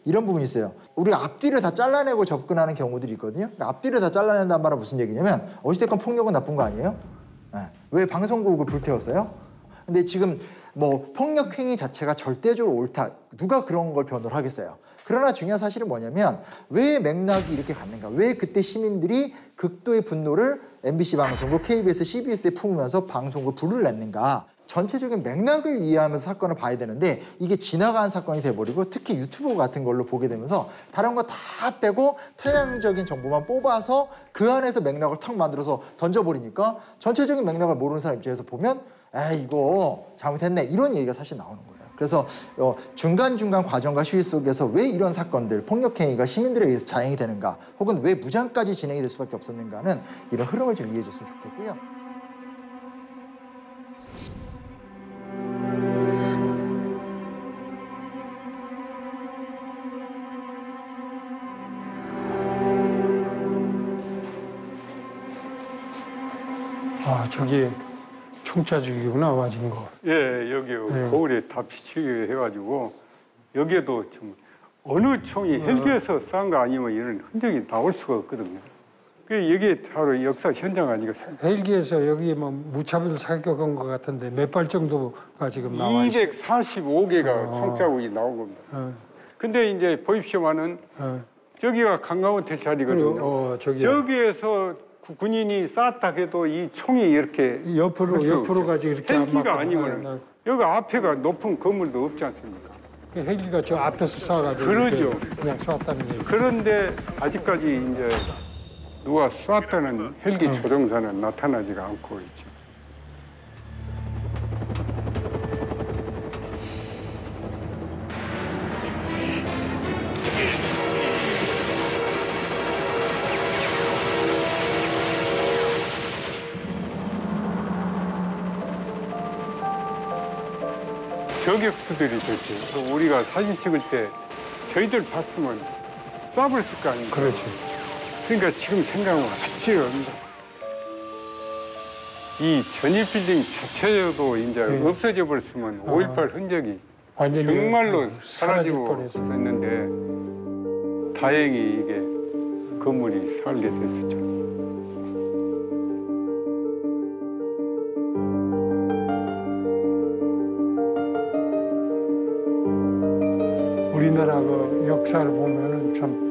이런 부분이 있어요. 우리 앞뒤를 다 잘라내고 접근하는 경우들이 있거든요. 그러니까 앞뒤를 다 잘라낸다는 말은 무슨 얘기냐면, 어찌됐건 폭력은 나쁜 거 아니에요? 네. 왜 방송국을 불태웠어요? 근데 지금 뭐 폭력 행위 자체가 절대적으로 옳다, 누가 그런 걸 변호를 하겠어요. 그러나 중요한 사실은 뭐냐면, 왜 맥락이 이렇게 갔는가, 왜 그때 시민들이 극도의 분노를 MBC 방송국, KBS, CBS에 품으면서 방송국 불을 냈는가, 전체적인 맥락을 이해하면서 사건을 봐야 되는데, 이게 지나간 사건이 돼버리고, 특히 유튜브 같은 걸로 보게 되면서 다른 거 다 빼고 편향적인 정보만 뽑아서 그 안에서 맥락을 턱 만들어서 던져버리니까, 전체적인 맥락을 모르는 사람 입장에서 보면 에이, 이거 잘못했네, 이런 얘기가 사실 나오는 거예요. 그래서 중간중간 과정과 시위 속에서 왜 이런 사건들, 폭력행위가 시민들에 의해서 자행이 되는가, 혹은 왜 무장까지 진행이 될 수밖에 없었는가는 이런 흐름을 좀 이해해 줬으면 좋겠고요. 아, 저기 총차죽이구나, 맞은 거. 예, 여기 거울에 다 비치게 해가지고, 여기에도 좀 어느 총이 헬기에서 싼 거 아니면 이런 흔적이 나올 수가 없거든요. 이게 바로 역사 현장 아니겠습니까? 헬기에서 여기 뭐 무차별 사격한 것 같은데 몇 발 정도가 지금 나와 있어요? 245개가 총자국이 나온 겁니다. 근데 이제 보십시오만은 저기가 강감호텔 자리거든요. 저기에서 군인이 쐈다 해도 이 총이 이렇게 옆으로 가지고 이렇게 헬기가 아니면 여기 앞에가 높은 건물도 없지 않습니까? 그 헬기가 저 앞에서 쏴가지고 그러죠. 그냥 쐈다는 얘기. 그런데 아직까지 이제 누가 쐈다는 헬기 조종사는 나타나지가 않고 있죠. 저격수들이 됐죠. 우리가 사진 찍을 때 저희들 봤으면 쏴버렸을 거 아닙니까? 그렇지. 그러니까 지금 생각하면 같이 옵니다. 이 전일 빌딩 자체도 이제 없어져 버렸으면 5.18 흔적이 정말로 사라지고 그랬는데, 다행히 이게 건물이 살게 됐었죠. 우리나라 그 역사를 보면은 참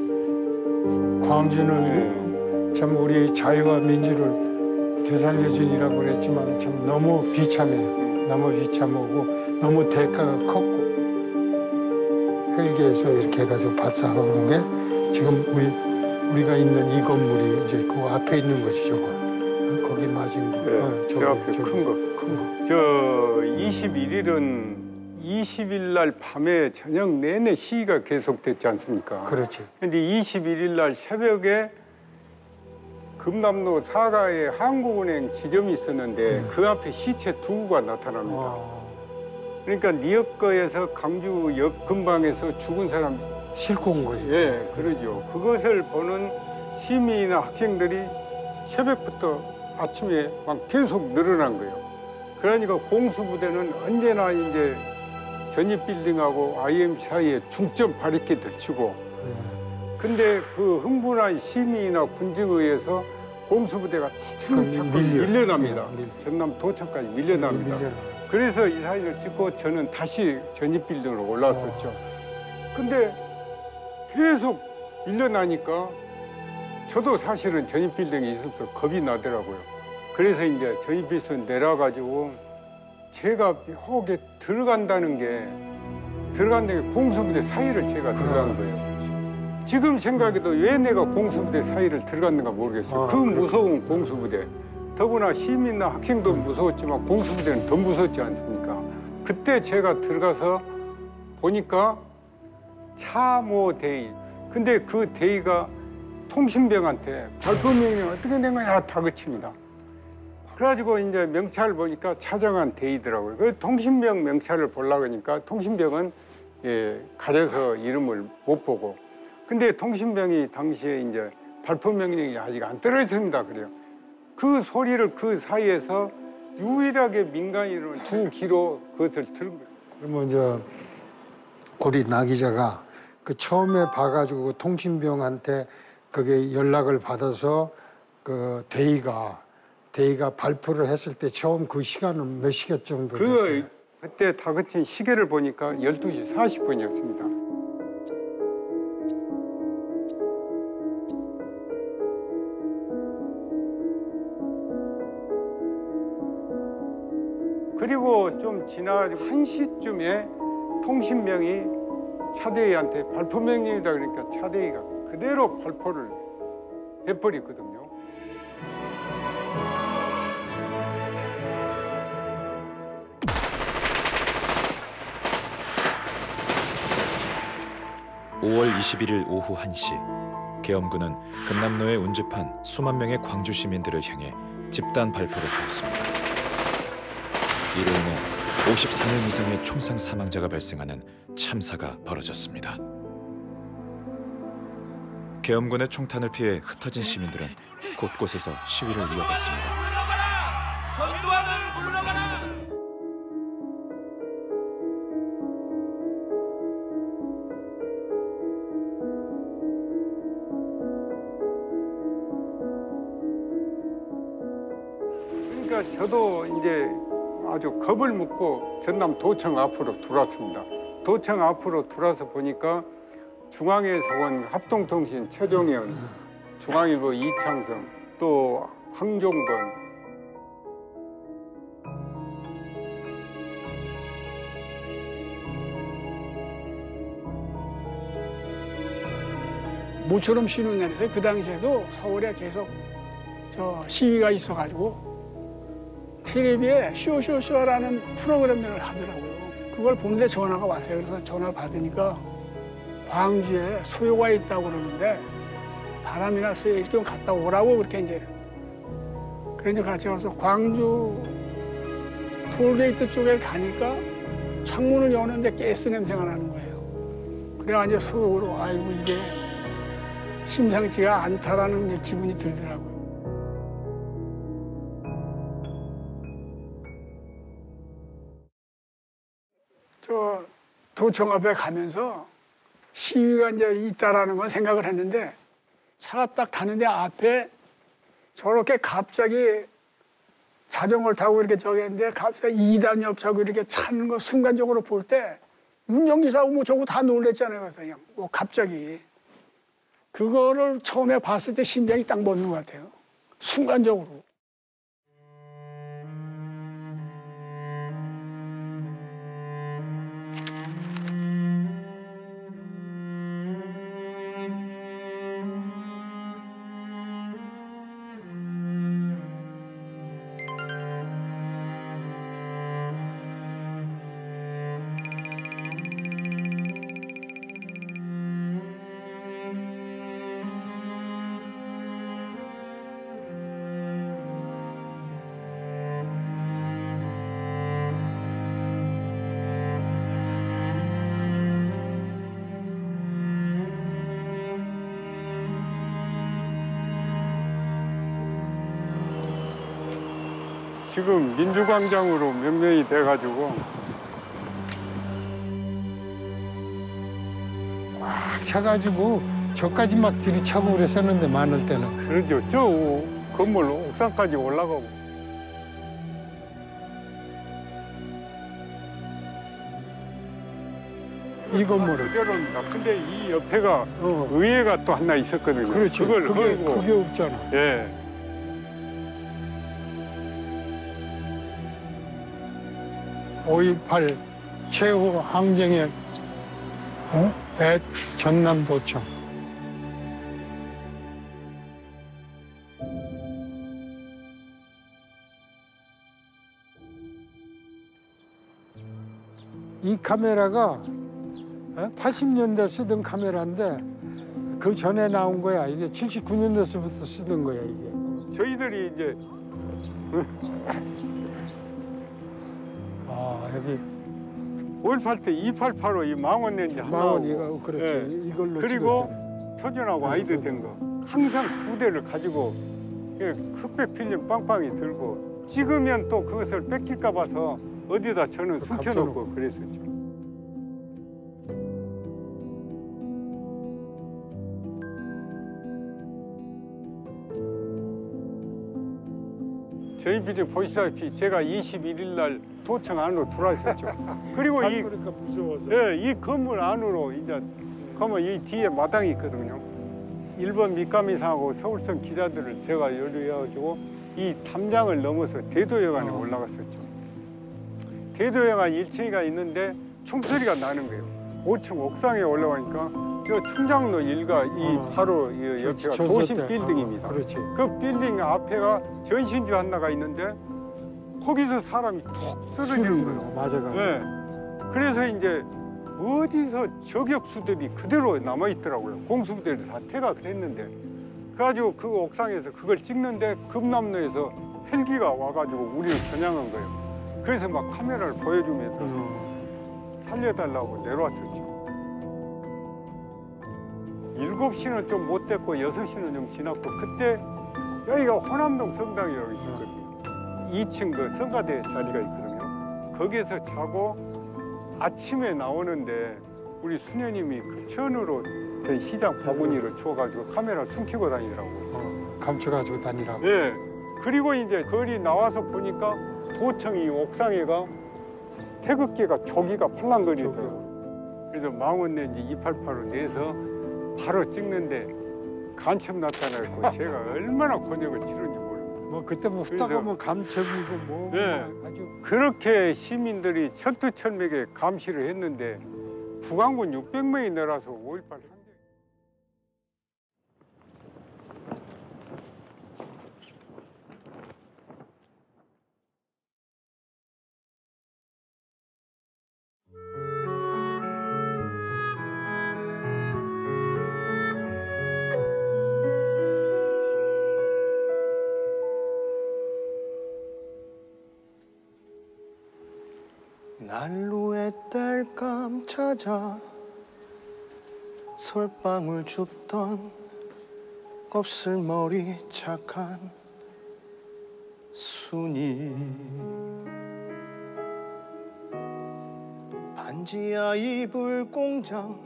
광주는 참 우리 자유와 민주를 되살려준이라고 그랬지만 참 너무 비참해요. 너무 비참하고 너무 대가가 컸고 헬기에서 이렇게 해가지고 발사하고 온 게 지금 우리가 있는 이 건물이 이제 그 앞에 있는 것이 저거. 거기 맞은 거. 네, 저 앞에 큰 거. 저 21일은 20일 날 밤에 저녁 내내 시위가 계속됐지 않습니까? 그렇지. 근데 21일 날 새벽에 금남로 사가에 한국은행 지점이 있었는데 그 앞에 시체 두 구가 나타납니다. 그러니까 니역거에서 강주역 근방에서 죽은 사람 싣고 온 거지. 예, 그러죠. 그것을 보는 시민이나 학생들이 새벽부터 아침에 막 계속 늘어난 거예요. 그러니까 공수부대는 언제나 이제 전입빌딩하고 IMC 사이에 중점 바리케이드를 치고, 근데 그 흥분한 시민이나 군중에 의해서 공수부대가 차츰차츰 밀려납니다. 전남 도청까지 밀려납니다. 그래서 이 사진을 찍고 저는 다시 전입빌딩으로 올라왔었죠. 근데 계속 밀려나니까 저도 사실은 전입빌딩에 있어서 겁이 나더라고요. 그래서 이제 전입빌딩 내려가지고 제가 혹에 들어간다는 게 공수부대 사이를 제가 들어간 거예요. 지금 생각해도 왜 내가 공수부대 사이를 들어갔는가 모르겠어요. 그 무서운 공수부대. 더구나 시민이나 학생도 무서웠지만 공수부대는 더 무섭지 않습니까? 그때 제가 들어가서 보니까 참모 대위. 근데 그 대위가 통신병한테 발표명령 어떻게 된 거냐 다그칩니다. 그래가지고 이제 명찰을 보니까 차정한 대위더라고요. 그 통신병 명찰을 보려고 하니까 통신병은 가려서 이름을 못 보고. 근데 통신병이 당시에 이제 발표 명령이 아직 안 떨어졌습니다. 그래요. 그 소리를 그 사이에서 유일하게 민간인으로 2km 그것을 들은 거예요. 그러면 이제 우리 나 기자가 그 처음에 봐가지고 통신병한테 그게 연락을 받아서 그 대위가 발표를 했을 때 처음 그 시간은 몇 시간 정도 됐어요? 그때 다그친 시계를 보니까 12시 40분이었습니다. 그리고 좀 지나가지고 1시쯤에 통신병이 차대위한테 발표 명령이다 그러니까 차대위가 그대로 발표를 해버렸거든요. (5월 21일) 오후 1시 계엄군은 금남로에 운집한 수만 명의 광주 시민들을 향해 집단 발표를 하였습니다. 이로 인해 54명 이상의 총상 사망자가 발생하는 참사가 벌어졌습니다. 계엄군의 총탄을 피해 흩어진 시민들은 곳곳에서 시위를 이어갔습니다. 전두환을 물러가라! 그러니까 저도 이제 아주 겁을 먹고 전남 도청 앞으로 들어왔습니다. 도청 앞으로 들어와서 보니까 중앙에서 온 합동통신 최종현, 중앙일보 이창성, 또 황종건, 모처럼 쉬는 날에서 그 당시에도 서울에 계속 시위가 있어가지고 텔레비에 쇼쇼쇼라는 프로그램을 하더라고요. 그걸 보는데 전화가 왔어요. 그래서 전화 받으니까 광주에 소요가 있다고 그러는데 바람이 났어요. 이렇게 좀 갔다 오라고 그렇게 이제. 그래서 같이 가서 광주 톨게이트 쪽에 가니까 창문을 여는데 가스 냄새가 나는 거예요. 그래가지고 속으로 아이고 이게 심상치가 않다라는 기분이 들더라고요. 도청 앞에 가면서 시위가 이제 있다라는 건 생각을 했는데 차가 딱 타는데 앞에 저렇게 갑자기 자전거를 타고 이렇게 저기 했는데 갑자기 2단 옆차고 이렇게 차는 거 순간적으로 볼 때 운전기사하고 뭐 저거 다 놀랬잖아요. 그래서 그냥 뭐 갑자기 그거를 처음에 봤을 때 심장이 딱 멎는 것 같아요. 순간적으로. 지금 민주광장으로 몇 명이 돼가지고 꽉 차가지고 저까지 막 들이차고 그랬었는데 많을 때는. 그러죠. 저 건물 옥상까지 올라가고. 이 건물은 그대로입니다. 근데 이 옆에가 의회가 또 하나 있었거든요. 그렇죠. 그걸 그게 헐고. 없잖아. 예. (5.18) 최후 항쟁의 배 전남도청. 이 카메라가 80년대 쓰던 카메라인데 그 전에 나온 거야. 이게 79년도서부터 쓰던 거야, 이게. 저희들이 이제 여기 5.18 때 288로 이 망원 렌즈 하나 망원 이거 그렇지. 이걸로 그리고 찍었잖아. 표준하고 아이드 된 거 항상 2대를 가지고 흑백 필름 빵빵히 들고 찍으면 또 그것을 뺏길까 봐서 어디다 저는 숨겨놓고 그랬었죠. 저희 비디오 보시다시피 제가 21일 날 도청 안으로 들어왔었죠. 그리고 그러니까 무서워서. 이 건물 안으로 이제 가면 이 뒤에 마당이 있거든요. 일본 밑감이상하고 서울선 기자들을 제가 연루해가지고 이 담장을 넘어서 대도여관에 올라갔었죠. 대도여관 1층이가 있는데 총소리가 나는 거예요. 5층 옥상에 올라가니까 저 충장로 1가 이 바로 이 옆에가 도심 빌딩입니다. 그렇지. 그 빌딩 앞에가 전신주 하나가 있는데 거기서 사람이 툭 쓰러지는 거예요. 맞아가. 네. 그래서 이제 어디서 저격수들이 그대로 남아 있더라고요. 공수부대를 다 퇴각을 했는데. 그래가지고 그 옥상에서 그걸 찍는데 금남로에서 헬기가 와가지고 우리를 겨냥한 거예요. 그래서 막 카메라를 보여주면서 살려달라고 내려왔었죠. 7시는 좀 못 됐고 6시는 좀 지났고 그때 여기가 호남동 성당이라고 있었거든요. 2층 그 성가대 자리가 있거든요. 거기에서 자고 아침에 나오는데 우리 수녀님이 그 천으로 저희 시장 바구니를 주워가지고 카메라를 숨기고 다니더라고요. 감춰가지고 다니라고. 예. 그리고 이제 거리 나와서 보니까 도청이 옥상에가 태극기가 조기가 팔랑거리더라고요. 그래서 망원렌즈 288로 내서 바로 찍는데 간첩 나타나고 제가 얼마나 곤욕을 치른지 모릅니다. 뭐 그때 뭐 후딱 보면 감첩이고 뭐 네. 아주 그렇게 시민들이 철두철미하게 감시를 했는데 북한군 600명이 내려서 5.18 항쟁. 난로에 땔감 찾아 솔방울 줍던 곱슬머리 착한 순이 반지하 이불 공장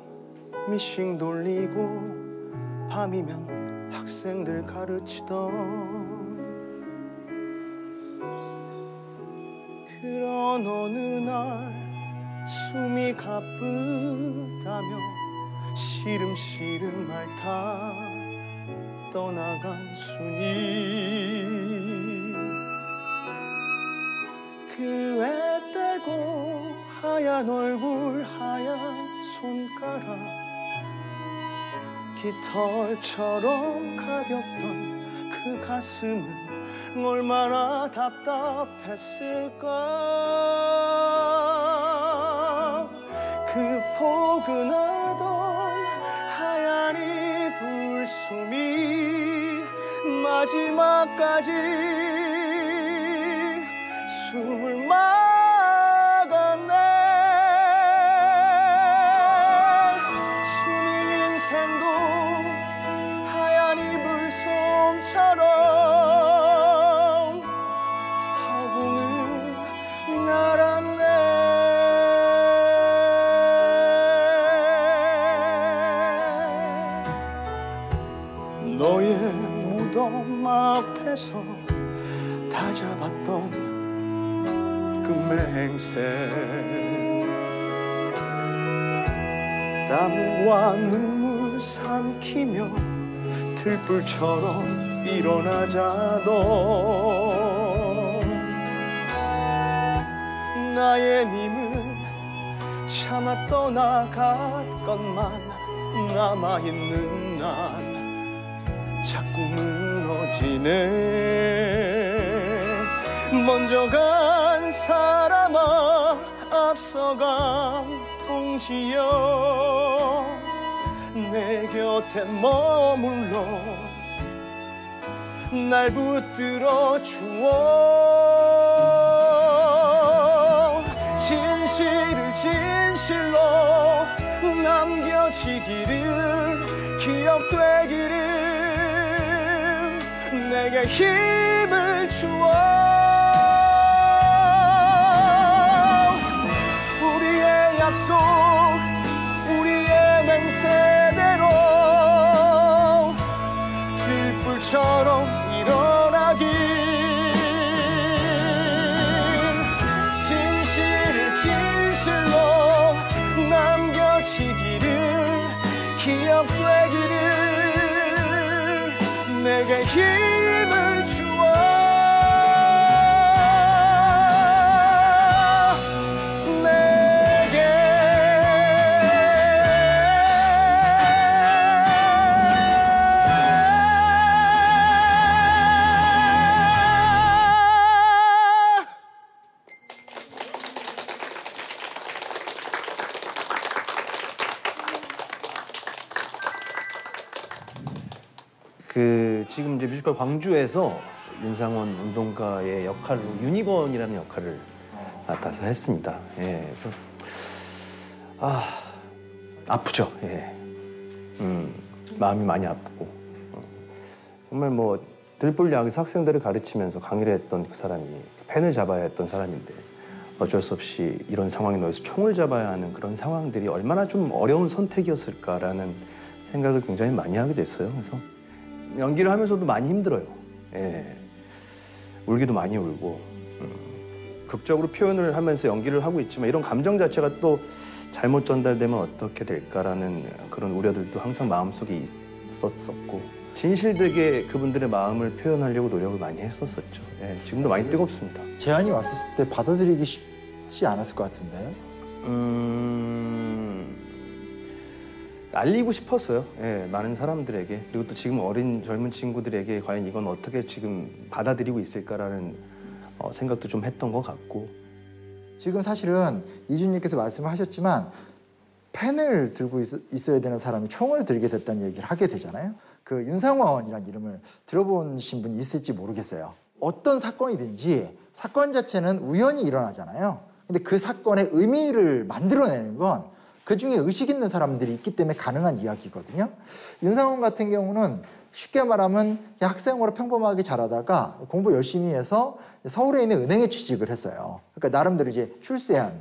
미싱 돌리고 밤이면 학생들 가르치던 그런 어느 날 숨이 가쁘다며 시름시름 앓다 떠나간 순이 그 애달고 하얀 얼굴 하얀 손가락 깃털처럼 가볍던 그 가슴은 얼마나 답답했을까. 그 포근하던 하얀 이불 숨이 마지막까지 숨을 막았네. 숨이 인생도 하얀 이불 속처럼 너의 무덤 앞에서 다 잡았던 그 맹세 땀과 눈물 삼키며 들불처럼 일어나자던 나의 님은 차마 떠나갔건만 남아있는 난 자꾸 무너지네. 먼저 간 사람아 앞서간 동지여 내 곁에 머물러 날 붙들어 주어. 진실을 진실로 남겨지기를 기억되기를 내게 힘을 주어. 우리의 약속 우리의 맹세대로 들불처럼 일어나길. 진실을 진실로 남겨지기를 기억되기를 내게 힘을 주어. 지금 이제 뮤지컬 광주에서 윤상원 운동가의 역할로 유니건이라는 역할을 맡아서 했습니다. 예, 그래서 아프죠. 예, 마음이 많이 아프고 정말 뭐 들불야기에서 학생들을 가르치면서 강의를 했던 그 사람이 펜을 잡아야 했던 사람인데 어쩔 수 없이 이런 상황에 놓여서 총을 잡아야 하는 그런 상황들이 얼마나 좀 어려운 선택이었을까라는 생각을 굉장히 많이 하게 됐어요. 그래서 연기를 하면서도 많이 힘들어요. 예. 울기도 많이 울고 극적으로 표현을 하면서 연기를 하고 있지만 이런 감정 자체가 또 잘못 전달되면 어떻게 될까라는 그런 우려들도 항상 마음속에 있었었고 진실되게 그분들의 마음을 표현하려고 노력을 많이 했었었죠. 예. 지금도 많이 뜨겁습니다. 제안이 왔었을 때 받아들이기 쉽지 않았을 것 같은데. 알리고 싶었어요. 예, 많은 사람들에게. 그리고 또 지금 어린 젊은 친구들에게 과연 이건 어떻게 지금 받아들이고 있을까라는 생각도 좀 했던 것 같고. 지금 사실은 이준님께서 말씀을 하셨지만 펜을 들고 있어야 되는 사람이 총을 들게 됐다는 얘기를 하게 되잖아요. 그 윤상원이라는 이름을 들어보신 분이 있을지 모르겠어요. 어떤 사건이든지 사건 자체는 우연히 일어나잖아요. 근데 그 사건의 의미를 만들어내는 건 그중에 의식 있는 사람들이 있기 때문에 가능한 이야기거든요. 윤상원 같은 경우는 쉽게 말하면 학생으로 평범하게 자라다가 공부 열심히 해서 서울에 있는 은행에 취직을 했어요. 그러니까 나름대로 이제 출세한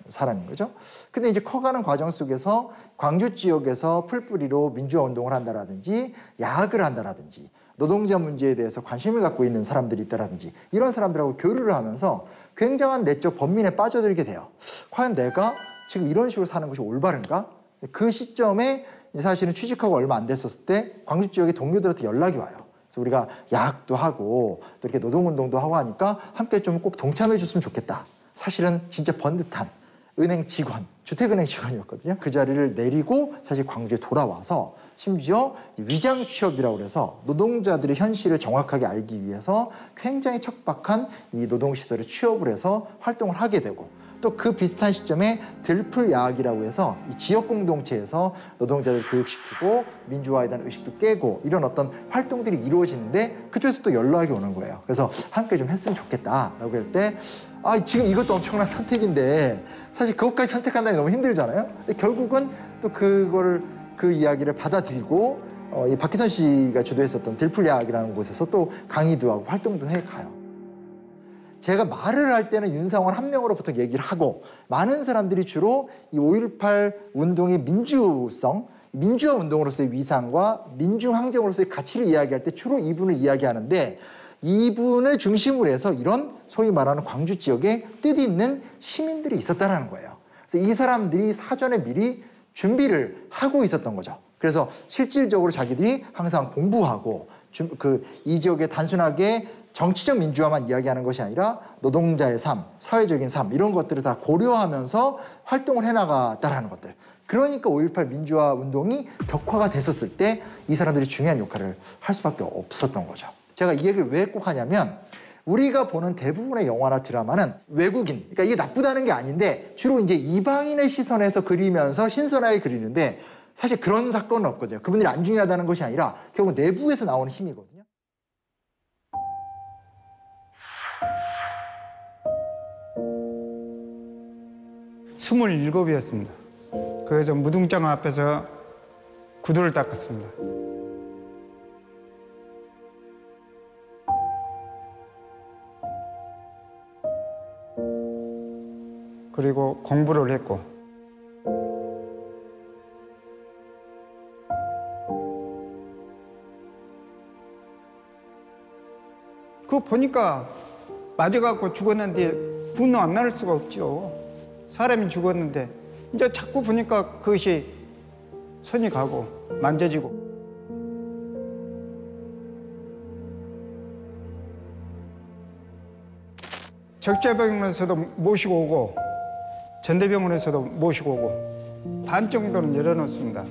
사람인 거죠. 근데 이제 커가는 과정 속에서 광주 지역에서 풀뿌리로 민주화 운동을 한다라든지 야학을 한다라든지 노동자 문제에 대해서 관심을 갖고 있는 사람들이 있다라든지 이런 사람들하고 교류를 하면서 굉장한 내적 번민에 빠져들게 돼요. 과연 내가 지금 이런 식으로 사는 것이 올바른가? 그 시점에 사실은 취직하고 얼마 안 됐었을 때 광주 지역의 동료들한테 연락이 와요. 그래서 우리가 야학도 하고 또 이렇게 노동운동도 하고 하니까 함께 좀 꼭 동참해 줬으면 좋겠다. 사실은 진짜 번듯한 은행 직원, 주택은행 직원이었거든요. 그 자리를 내리고 사실 광주에 돌아와서 심지어 위장 취업이라고 해서 노동자들의 현실을 정확하게 알기 위해서 굉장히 척박한 이 노동시설에 취업을 해서 활동을 하게 되고 또 그 비슷한 시점에 들풀야학이라고 해서 이 지역 공동체에서 노동자들 교육시키고 민주화에 대한 의식도 깨고 이런 어떤 활동들이 이루어지는데 그쪽에서 또 연락이 오는 거예요. 그래서 함께 좀 했으면 좋겠다라고 할 때 지금 이것도 엄청난 선택인데 사실 그것까지 선택한다니 너무 힘들잖아요. 근데 결국은 또 그 이야기를 받아들이고 이 박기선 씨가 주도했었던 들풀야학이라는 곳에서 또 강의도 하고 활동도 해가요. 제가 말을 할 때는 윤상원 한 명으로 보통 얘기를 하고 많은 사람들이 주로 이 5.18 운동의 민주성 민주화 운동으로서의 위상과 민중항쟁으로서의 가치를 이야기할 때 주로 이분을 이야기하는데 이분을 중심으로 해서 이런 소위 말하는 광주 지역에 뜻있는 시민들이 있었다는 거예요. 그래서 이 사람들이 사전에 미리 준비를 하고 있었던 거죠. 그래서 실질적으로 자기들이 항상 공부하고 이 지역에 단순하게 정치적 민주화만 이야기하는 것이 아니라 노동자의 삶, 사회적인 삶 이런 것들을 다 고려하면서 활동을 해나갔다라는 것들. 그러니까 5.18 민주화 운동이 격화가 됐었을 때 이 사람들이 중요한 역할을 할 수밖에 없었던 거죠. 제가 이 얘기를 왜 꼭 하냐면 우리가 보는 대부분의 영화나 드라마는 외국인, 그러니까 이게 나쁘다는 게 아닌데 주로 이제 이방인의 시선에서 그리면서 신선하게 그리는데 사실 그런 사건은 없거든요. 그분들이 안 중요하다는 것이 아니라 결국 내부에서 나오는 힘이거든요. (27이었습니다) 그래서 무등장 앞에서 구두를 닦았습니다. 그리고 공부를 했고 그거 보니까 맞아갖고 죽었는데 분노 안 날 수가 없죠. 사람이 죽었는데 이제 자꾸 보니까 그것이 손이 가고 만져지고 적재병원에서도 모시고 오고 전대병원에서도 모시고 오고 반 정도는 열어놓습니다.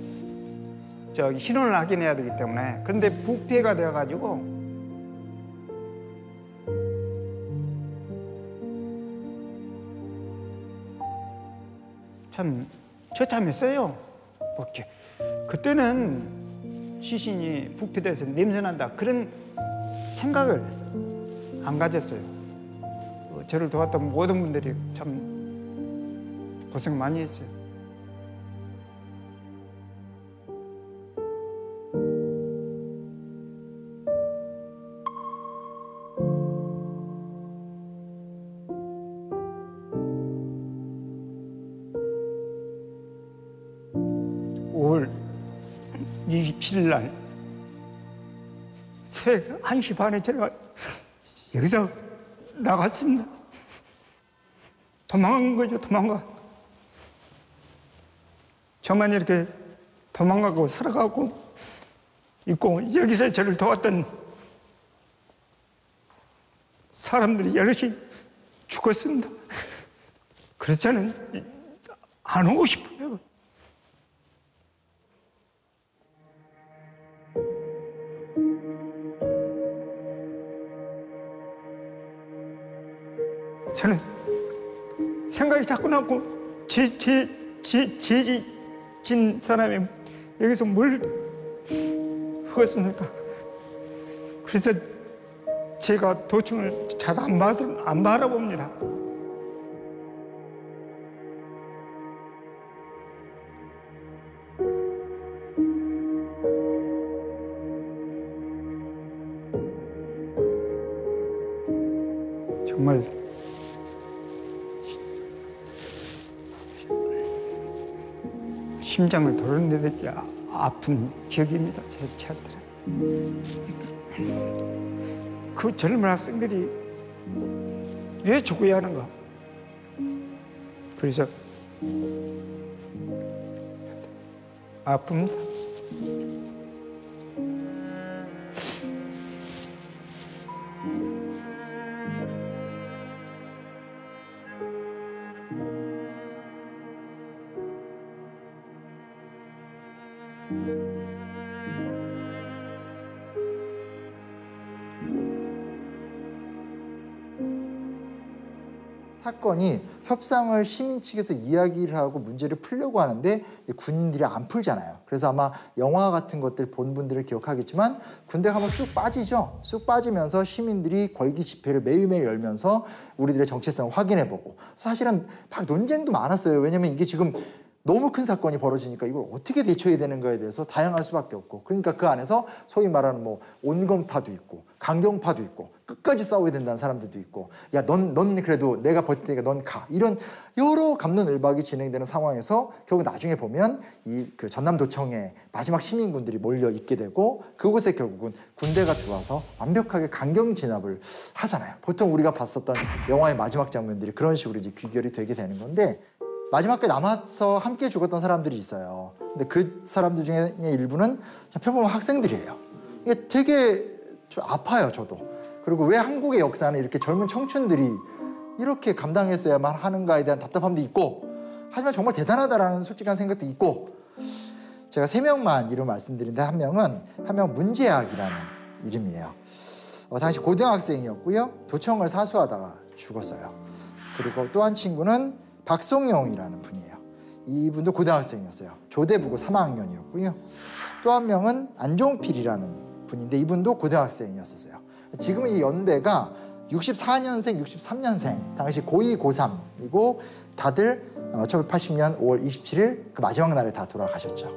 신원을 확인해야 되기 때문에. 그런데 부패가 되어가지고 참 처참했어요. 그때는 시신이 부패돼서 냄새난다 그런 생각을 안 가졌어요. 저를 도왔던 모든 분들이 참 고생 많이 했어요. (5월 27일) 날 새벽 1시 반에 제가 여기서 나갔습니다. 도망간 거죠, 도망가. 저만 이렇게 도망가고 살아가고 있고 여기서 저를 도왔던 사람들이 여럿이 죽었습니다. 그래서 저는 안 오고 싶어요. 저는 생각이 자꾸 나고 진 사람이 여기서 뭘 하겠습니까? 그래서 제가 도청을 잘 안 바라봅니다. 정말 심장을 도려내듯이 아픈 기억입니다. 제 차들은. 그 젊은 학생들이 왜 죽어야 하는가? 그래서 아픕니다. 사건이 협상을 시민 측에서 이야기를 하고 문제를 풀려고 하는데 군인들이 안 풀잖아요. 그래서 아마 영화 같은 것들 본 분들을 기억하겠지만 군대가 한번 쑥 빠지죠. 쑥 빠지면서 시민들이 걸기 집회를 매일매일 열면서 우리들의 정체성을 확인해보고 사실은 막 논쟁도 많았어요. 왜냐면 이게 지금 너무 큰 사건이 벌어지니까 이걸 어떻게 대처해야 되는가에 대해서 다양할 수밖에 없고 그러니까 그 안에서 소위 말하는 뭐 온건파도 있고 강경파도 있고 끝까지 싸워야 된다는 사람들도 있고, 야, 넌 그래도 내가 버틸 테니까 넌 가. 이런 여러 갑론을박이 진행되는 상황에서 결국 나중에 보면 그 전남도청에 마지막 시민군들이 몰려 있게 되고, 그곳에 결국은 군대가 들어와서 완벽하게 강경 진압을 하잖아요. 보통 우리가 봤었던 영화의 마지막 장면들이 그런 식으로 이제 귀결이 되게 되는 건데, 마지막까지 남아서 함께 죽었던 사람들이 있어요. 근데 그 사람들 중에 일부는 평범한 학생들이에요. 이게 되게 좀 아파요, 저도. 그리고 왜 한국의 역사는 이렇게 젊은 청춘들이 이렇게 감당했어야만 하는가에 대한 답답함도 있고, 하지만 정말 대단하다라는 솔직한 생각도 있고, 제가 3명만 이름 말씀드리는데 한 명 문재학이라는 이름이에요. 당시 고등학생이었고요. 도청을 사수하다가 죽었어요. 그리고 또 한 친구는 박송영이라는 분이에요. 이분도 고등학생이었어요. 조대부고 3학년이었고요. 또 한 명은 안종필이라는 분인데 이분도 고등학생이었어요. 지금은 이 연배가 64년생, 63년생, 당시 고2, 고3이고 다들 1980년 5월 27일 그 마지막 날에 다 돌아가셨죠.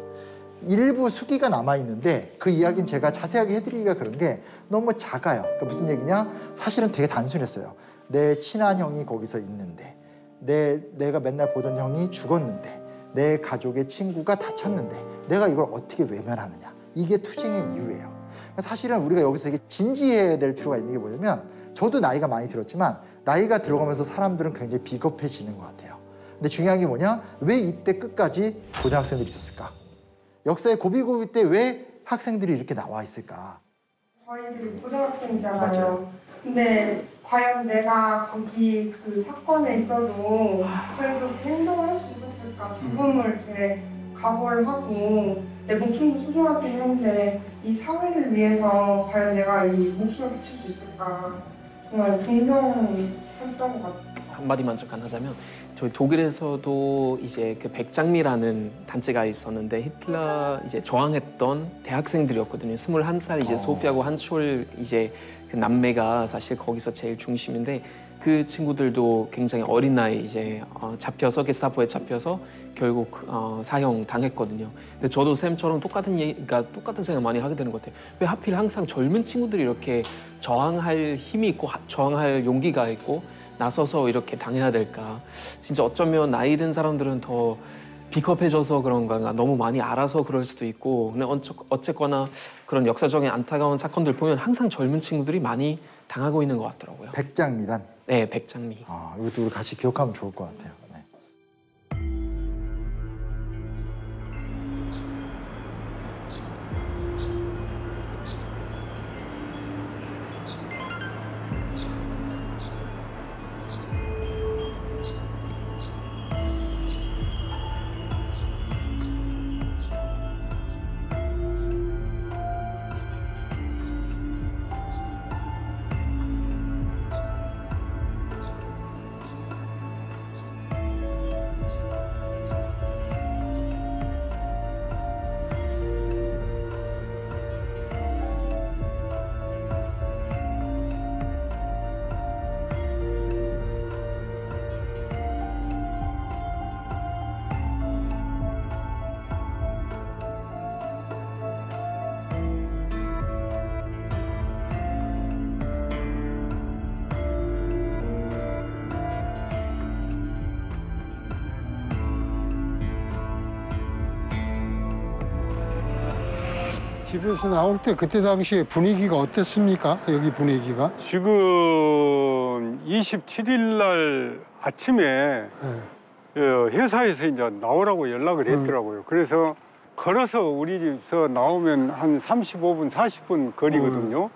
일부 수기가 남아있는데 그 이야기는 제가 자세하게 해드리기가 그런 게 너무 작아요. 그러니까 무슨 얘기냐? 사실은 되게 단순했어요. 내 친한 형이 거기서 있는데, 내가 맨날 보던 형이 죽었는데, 내 가족의 친구가 다쳤는데 내가 이걸 어떻게 외면하느냐. 이게 투쟁의 이유예요. 사실은 우리가 여기서 되게 진지해야 될 필요가 있는 게 뭐냐면, 저도 나이가 많이 들었지만 나이가 들어가면서 사람들은 굉장히 비겁해지는 것 같아요. 근데 중요한 게 뭐냐? 왜 이때 끝까지 고등학생들이 있었을까? 역사의 고비고비 때 왜 학생들이 이렇게 나와 있을까? 저희들이 고등학생이잖아요. 맞아요. 근데 과연 내가 거기 그 사건에 있어도 과연 그렇게 행동을 할 수 있었을까? 죽음을 이렇게 각오를 하고 내 목숨도 소중하긴 한데 이 사회를 위해서 과연 내가 이 목숨을 바칠 수 있을까? 정말 존경했던 것 같아요. 한마디만 잠깐 하자면, 저희 독일에서도 이제 그 백장미라는 단체가 있었는데 히틀러 이제 저항했던 대학생들이었거든요. 21살 이제 소피하고 한솔 이제 그 남매가 사실 거기서 제일 중심인데, 그 친구들도 굉장히 어린 나이 이제 잡혀서 게스타포에 잡혀서 결국 사형 당했거든요. 근데 저도 쌤처럼 그러니까 똑같은 생각 많이 하게 되는 것 같아요. 왜 하필 항상 젊은 친구들이 이렇게 저항할 힘이 있고 저항할 용기가 있고 나서서 이렇게 당해야 될까? 진짜 어쩌면 나이 든 사람들은 더 비겁해져서 그런가, 너무 많이 알아서 그럴 수도 있고. 근데 어쨌거나 그런 역사적인 안타까운 사건들 보면 항상 젊은 친구들이 많이 당하고 있는 것 같더라고요. 백장미단? 네, 백장미. 이것도 우리 같이 기억하면 좋을 것 같아요. 집에서 나올 때 그때 당시에 분위기가 어땠습니까? 여기 분위기가? 지금 27일 날 아침에 회사에서 이제 나오라고 연락을 했더라고요. 그래서 걸어서 우리 집에서 나오면 한 35분, 40분 거리거든요.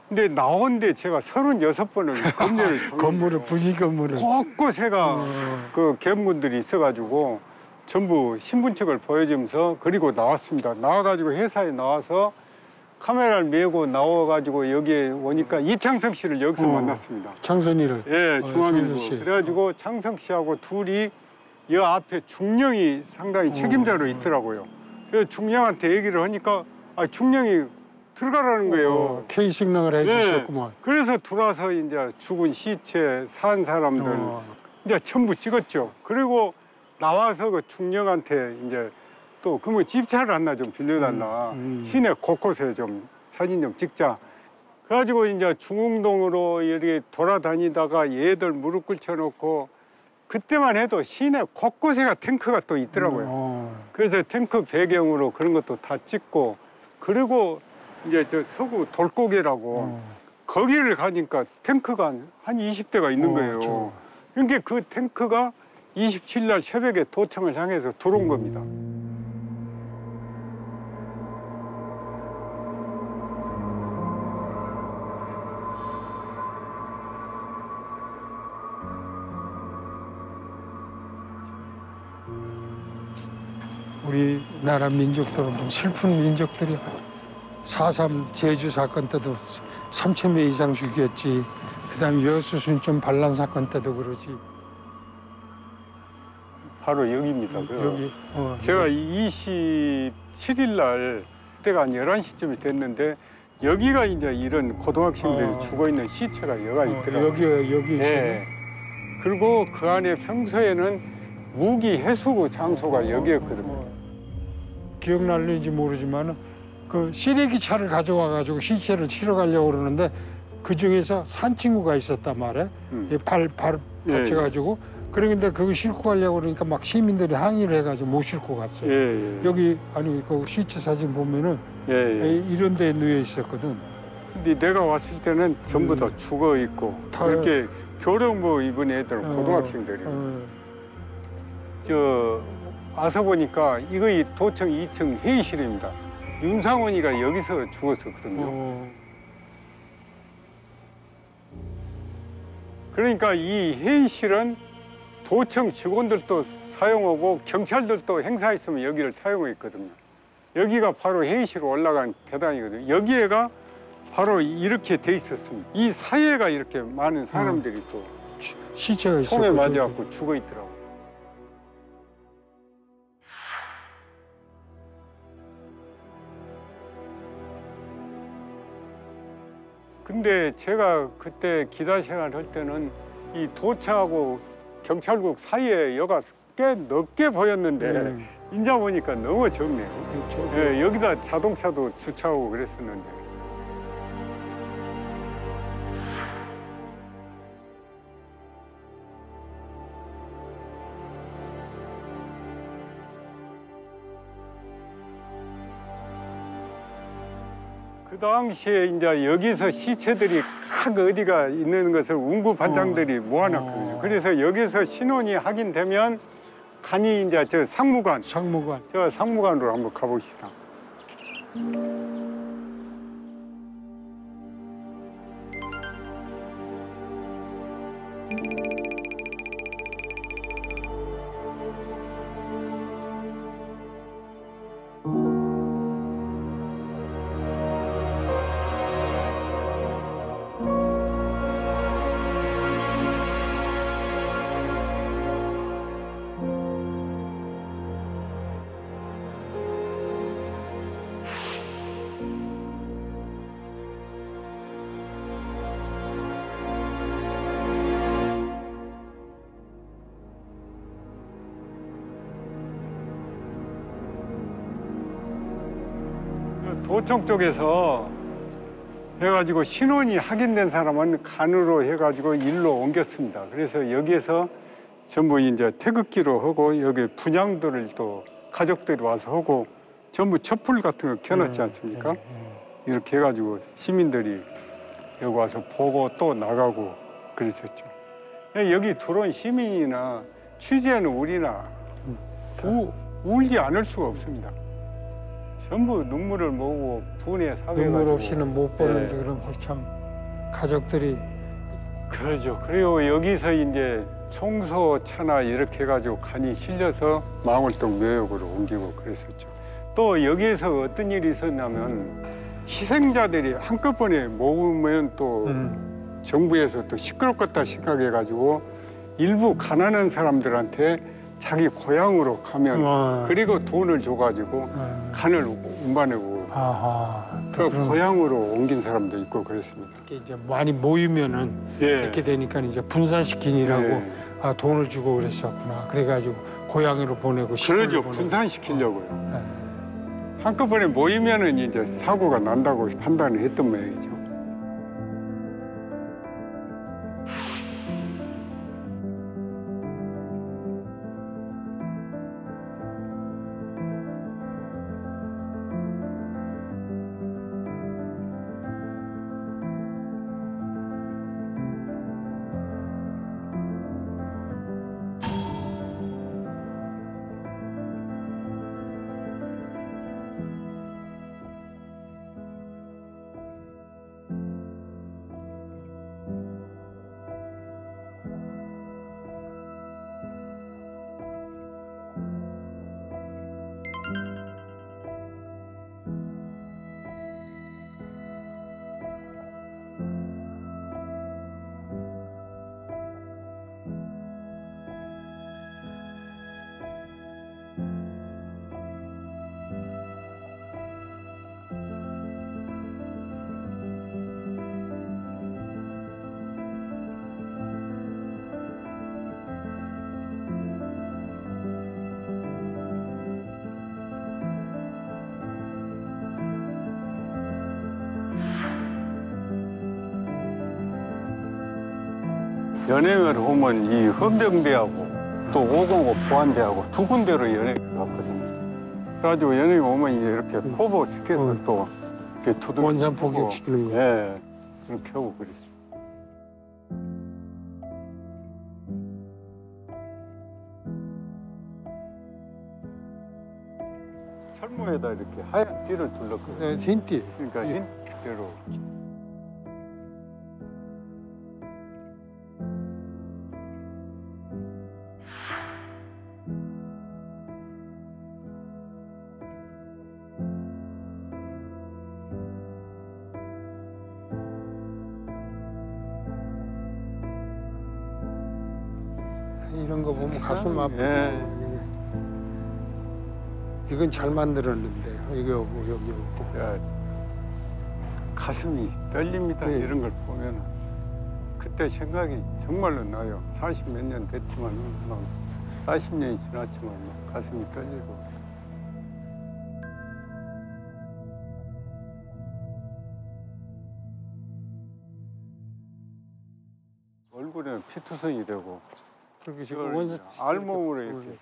근데 나온데 제가 36번을 건물을 부지 건물을 곳곳에가 그 계엄군들이 있어가지고 전부 신분증을 보여주면서 그리고 나왔습니다. 나와가지고 회사에 나와서 카메라를 메고 나와가지고 여기에 오니까 이창성 씨를 여기서 만났습니다. 창선이를? 예, 중앙일보. 그래가지고 창성 씨하고 둘이 이 앞에 중령이 상당히 책임자로 있더라고요. 그래서 중령한테 얘기를 하니까 중령이 들어가라는 거예요. K 승낙을 해주셨구만. 그래서 들어와서 이제 죽은 시체, 산 사람들 이제 전부 찍었죠. 그리고 나와서 그 중령한테 이제 또 그러면 집차를 하나 좀 빌려달라. 시내 곳곳에 좀 사진 좀 찍자. 그래가지고 이제 중흥동으로 이렇게 돌아다니다가 얘들 무릎 꿇혀놓고 그때만 해도 시내 곳곳에가 탱크가 또 있더라고요. 그래서 탱크 배경으로 그런 것도 다 찍고 그리고 이제 저 서구 돌고개라고 거기를 가니까 탱크가 한 20대가 있는 거예요. 그러니까 그 탱크가 27일 날 새벽에 도청을 향해서 들어온 겁니다. 우리나라 민족들은 슬픈 민족들이야. 4.3 제주 사건 때도 3,000명 이상 죽였지. 그다음에 여수순천 반란 사건 때도 그러지. 바로 여기입니다. 여기. 제가 27일 날 그때가 한 11시쯤이 됐는데 여기가 이제 이런 고등학생들이 죽어 있는 시체가 여기가 있더라고요. 여기 네. 그리고 그 안에 평소에는 무기 해수구 장소가 여기였거든요. 기억날는지 모르지만 그 쓰레기 차를 가져와 가지고 시체를 치러 가려고 그러는데 그 중에서 산 친구가 있었단 말이야. 발 다쳐가지고. 그런데 그거 싣고 가려고 그러니까 막 시민들이 항의를 해가지고 못 싣고 갔어요. 여기 아니 그 시체 사진 보면은 이런 데에 누워 있었거든. 근데 내가 왔을 때는 전부 다 죽어 있고 이렇게 교령복 입은 애들은 고등학생들이에요. 저 와서 보니까 이거 이 도청 2층 회의실입니다. 윤상원이가 여기서 죽었었거든요. 그러니까 이 회의실은 도청 직원들도 사용하고 경찰들도 행사 있으면 여기를 사용했거든요. 여기가 바로 회의실로 올라간 계단이거든요. 여기에가 바로 이렇게 돼 있었습니다. 이 사이에가 이렇게 많은 사람들이 또 시체가 총에 맞아갖고 죽어 있더라고요. 근데 제가 그때 기자 생활할 때는 이 도청하고 경찰국 사이에 여가 꽤 넓게 보였는데 이제 보니까 너무 적네요. 예, 여기다 자동차도 주차하고 그랬었는데. 그 당시에 이제 여기서 시체들이 각 어디가 있는 것을 운구 반장들이 모아놨거든요. 그래서 여기서 신원이 확인되면 간이 이제 저 상무관. 저 상무관으로 한번 가봅시다. 도청 쪽에서 해가지고 신원이 확인된 사람은 간으로 해가지고 일로 옮겼습니다. 그래서 여기에서 전부 이제 태극기로 하고 여기 분향도를 또 가족들이 와서 하고 전부 촛불 같은 거 켜놨지 않습니까? 이렇게 해가지고 시민들이 여기 와서 보고 또 나가고 그랬었죠. 여기 들어온 시민이나 취재하는 우리나 울지 않을 수가 없습니다. 전부 눈물을 모으고 분에 사귀어가지고 눈물 없이는 못 보는데 그럼 참 가족들이 그러죠. 그리고 여기서 이제 청소차나 이렇게 해가지고 간이 실려서 망월동 묘역으로 옮기고 그랬었죠. 또 여기에서 어떤 일이 있었냐면 희생자들이 한꺼번에 모으면 또 정부에서 또 시끄럽겠다 생각해가지고 일부 가난한 사람들한테 자기 고향으로 가면 그리고 돈을 줘가지고 간을 운반하고 그 고향으로 옮긴 사람도 있고 그랬습니다. 이제 많이 모이면은 이렇게 되니까 이제 분산시키느라고 돈을 주고 그랬었구나. 그래가지고 고향으로 보내고 그러죠. 분산시키려고요. 한꺼번에 모이면은 이제 사고가 난다고 판단을 했던 모양이죠. 연행을 오면 이 헌병대하고 또 505 보안대하고 두 군데로 연행을 갔거든요. 그래가지고 연행이 오면 이제 이렇게 포보 시켜서 또 이렇게 두둑 원산 포격시키는 거. 예, 그렇게 하고 그랬어요. 철모에다 이렇게 하얀 띠를 둘렀거든요. 네, 흰띠. 그러니까 흰 띠로. 이런 거 보면 가슴 아프죠. 예. 이건 잘 만들었는데 여기 오고 여기 오고. 야, 가슴이 떨립니다. 네. 이런 걸 보면 그때 생각이 정말로 나요. 40 몇 년 됐지만 막 40년이 지났지만 막 가슴이 떨리고. 얼굴에는 피투성이 되고. 그렇게 지금 원산 알몸으로 이렇게.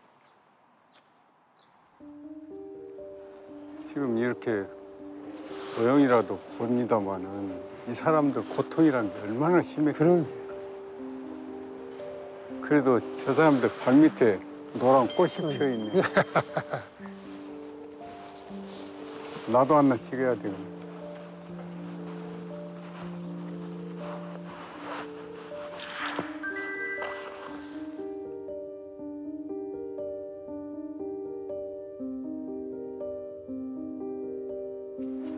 지금 이렇게 모형이라도 봅니다마는 이 사람들 고통이란 게 얼마나 심했어요. 그래도 저 사람들 발밑에 노란 꽃이 피어 있네. 나도 하나 찍어야 되겠네.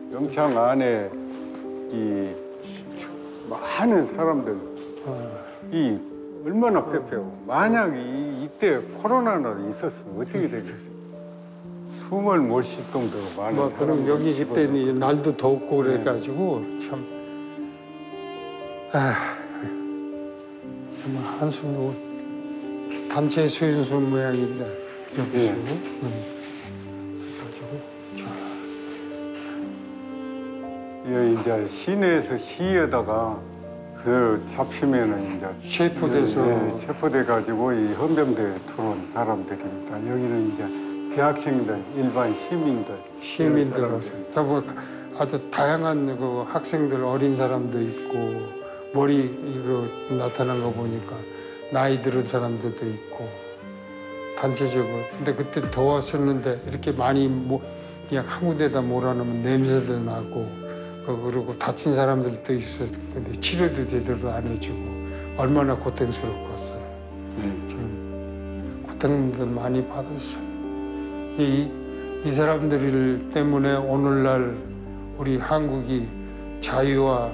영창 안에 이 많은 사람들 이 얼마나 폐폐하고 만약 이때 코로나가 있었으면 어떻게 되겠어요? 숨을 못 쉴 정도로 많은 뭐 그럼 사람들이 여기 그때는 날도 덥고 그래가지고 참 정말 한숨이 올 단체 수연소 모양인데 여기서 이제 시내에서 시에다가 그 잡히면은 이제 체포돼서 체포돼 가지고 이 헌병대에 들어온 사람들입니다. 여기는 이제 대학생들, 일반 시민들 와서 아주 다양한 그 학생들 어린 사람도 있고 머리 이거 나타난 거 보니까 나이 들은 사람들도 있고 단체적으로. 근데 그때 더웠었는데 이렇게 많이 그냥 한 군데다 몰아넣으면 냄새도 나고. 그리고 다친 사람들도 있었는데 치료도 제대로 안 해주고 얼마나 고통스럽고 왔어요. 지금 고통들 많이 받았어요. 이 사람들 때문에 오늘날 우리 한국이 자유와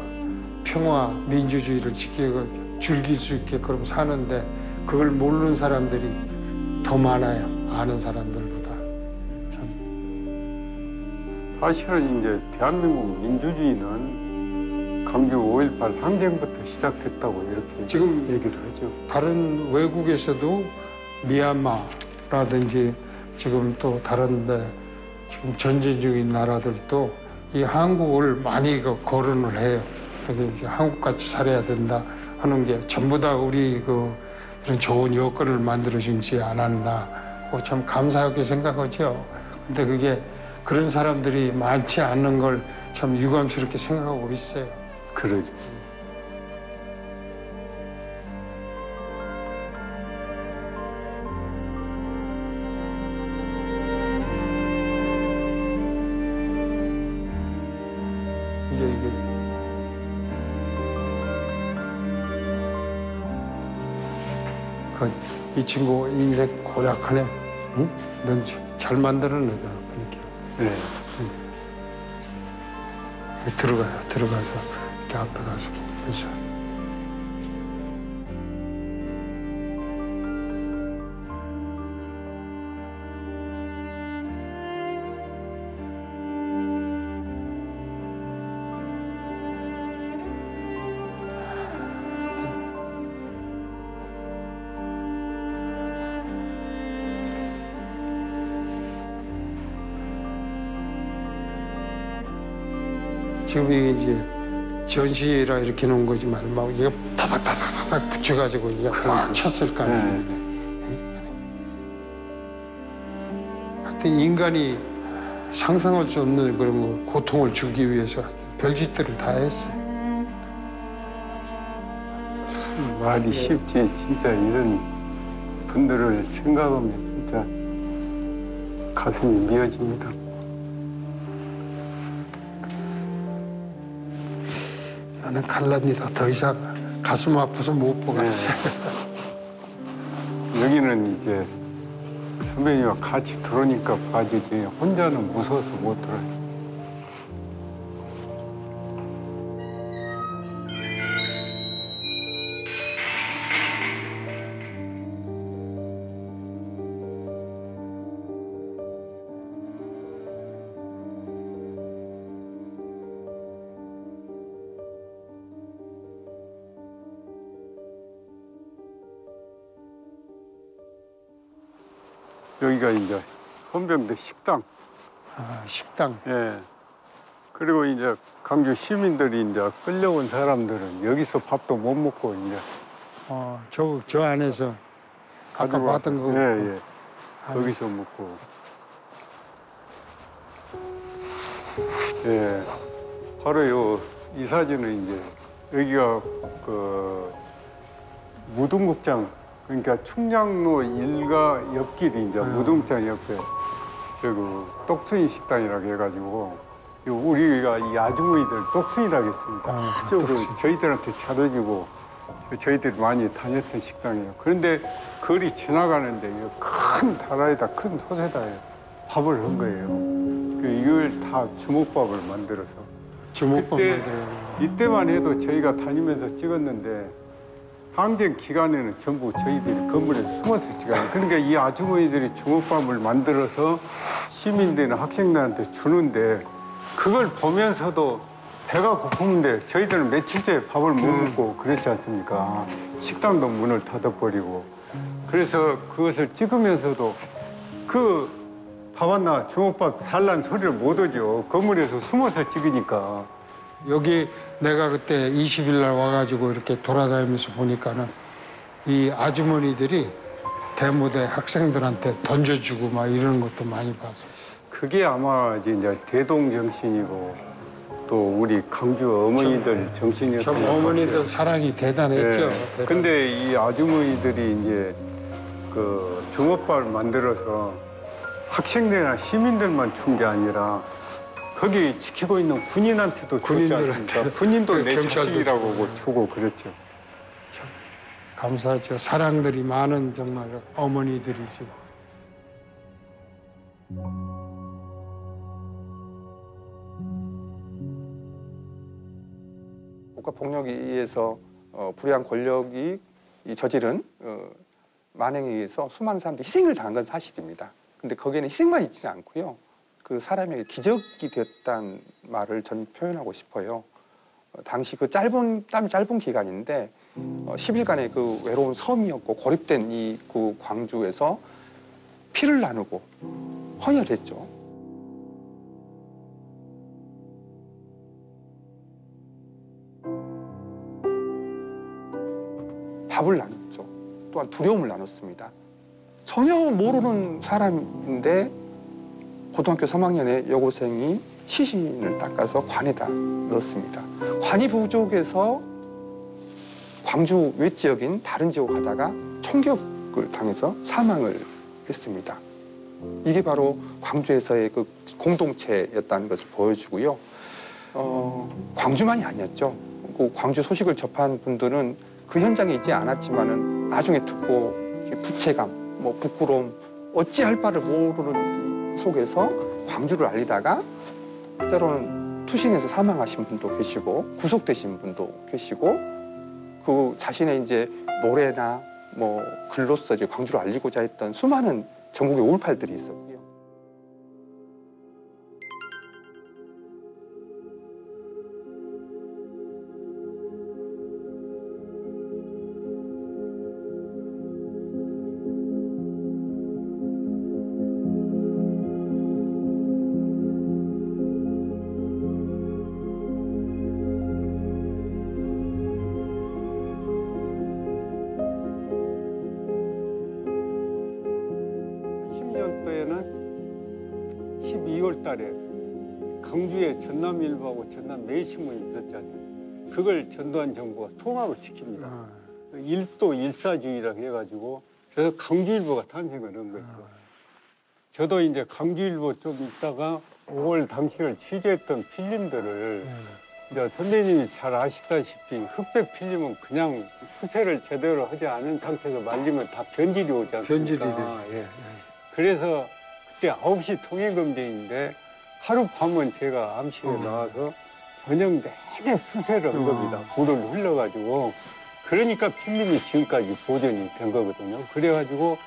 평화, 민주주의를 지키고 즐길 수 있게 그럼 사는데 그걸 모르는 사람들이 더 많아요. 아는 사람들보다. 사실은 이제 대한민국 민주주의는 광주 5.18 항쟁부터 시작됐다고 이렇게 지금 얘기를 하죠. 다른 외국에서도 미얀마라든지 지금 또 다른데 지금 전쟁 중인 나라들도 이 한국을 많이 거론을 해요. 그래서 이제 한국같이 살아야 된다 하는 게 전부 다 우리 이런 좋은 여건을 만들어주지 않았나 참 감사하게 생각하죠. 근데 그게 그런 사람들이 많지 않는 걸 참 유감스럽게 생각하고 있어요. 그러죠. 이제 이 친구 인생 고약하네. 응? 넌 잘 만들어내다. 네. 들어가서 이렇게 앞에 가서 보면서. 지금 이게 이제 전시라 이렇게 놓은 거지 말고 이거 타닥타닥 붙여가지고 이게 꽉 쳤을 거 아니에요. 하여튼 인간이 상상할 수 없는 그런 고통을 주기 위해서 별짓들을 다 했어요. 말이 쉽지 진짜 이런 분들을 생각하면 진짜 가슴이 미어집니다. 나는 갈랍니다. 더 이상 가슴 아파서 못 보겠어요. 여기는 이제 선배님과 같이 들어오니까 봐주지 혼자는 무서워서 못 들어요. 여기가 이제 헌병대 식당. 아, 식당. 예. 그리고 이제 광주 시민들이 이제 끌려온 사람들은 여기서 밥도 못 먹고 이제. 저 안에서 아까 봤던 거. 예, 예. 여기서 먹고. 예. 바로 이 사진은 이제 여기가 그 무등극장. 그러니까 충량로 일가 옆길이 이제 무등장 옆에 그 똑순이 식당이라고 해가지고 우리가 이 아주머니들 똑순이라고 했습니다. 아주 저희들한테 차려주고 저희들이 많이 다녔던 식당이에요. 그런데 거리 지나가는데 큰 다라에다 큰 솥에다 밥을 한 거예요. 이걸 다 주먹밥을 만들어서. 주먹밥 만들어요. 이때만 해도 저희가 다니면서 찍었는데 항쟁 기간에는 전부 저희들이 건물에서 숨어서 찍어요. 그러니까 이 아주머니들이 주먹밥을 만들어서 시민들이나 학생들한테 주는데 그걸 보면서도 배가 고픈데 저희들은 며칠째 밥을 못 먹고 그랬지 않습니까? 식당도 문을 닫아버리고. 그래서 그것을 찍으면서도 그 밥 하나 주먹밥 살란 소리를 못 하죠. 건물에서 숨어서 찍으니까. 여기 내가 그때 20일 날 와가지고 이렇게 돌아다니면서 보니까는 이 아주머니들이 대무대 학생들한테 던져주고 막 이러는 것도 많이 봤어요. 그게 아마 이제 대동정신이고 또 우리 강주 어머니들 정신이었던 것 어머니들 같아요. 사랑이 대단했죠. 네. 근데 이 아주머니들이 이제 그 주먹밥을 만들어서 학생들이나 시민들만 준 게 아니라 거기 지키고 있는 군인한테도 줬지 않습니까? 군인도 내 자식이라고 주고 그랬죠. 참 감사하죠. 사랑들이 많은 정말 어머니들이지. 국가 폭력에 의해서 불의한 권력이 저지른 만행에 의해서 수많은 사람들이 희생을 당한 건 사실입니다. 근데 거기에는 희생만 있지는 않고요. 그 사람에게 기적이 되었다는 말을 저는 표현하고 싶어요. 당시 그 짧은 기간인데 10일간의 그 외로운 섬이었고 고립된 이 그 광주에서 피를 나누고 헌혈했죠. 밥을 나눴죠. 또한 두려움을 나눴습니다. 전혀 모르는 사람인데 고등학교 3학년의 여고생이 시신을 닦아서 관에다 넣었습니다. 관이 부족해서 광주 외 지역인 다른 지역 가다가 총격을 당해서 사망을 했습니다. 이게 바로 광주에서의 그 공동체였다는 것을 보여주고요. 광주만이 아니었죠. 그 광주 소식을 접한 분들은 그 현장에 있지 않았지만은 나중에 듣고 부채감, 부끄러움, 어찌할 바를 모르는 속에서 광주를 알리다가 때로는 투신해서 사망하신 분도 계시고 구속되신 분도 계시고 그 자신의 이제 노래나 글로써 이제 광주를 알리고자 했던 수많은 전국의 5.18들이 있었고요. 5월 달에 광주에 전남일보하고 전남매일신문이 있었잖아요. 그걸 전두환 정부가 통합을 시킵니다. 일도 일사주의라고 해가지고 그래서 강주일보가 탄생을 한 거죠. 저도 이제 강주일보 좀 있다가 5월 당시를 취재했던 필름들을 이제 선배님이 잘 아시다시피 흑백 필름은 그냥 수세를 제대로 하지 않은 상태에서 말리면 다 변질이 오지 않습니까? 변질이 되죠. 예. 그래서 그때 9시 통일검증인데 하룻밤은 제가 암실에 나와서 저녁 내내 수세를 한 겁니다. 물을 흘려가지고. 그러니까 필름이 지금까지 보존이 된 거거든요. 그래가지고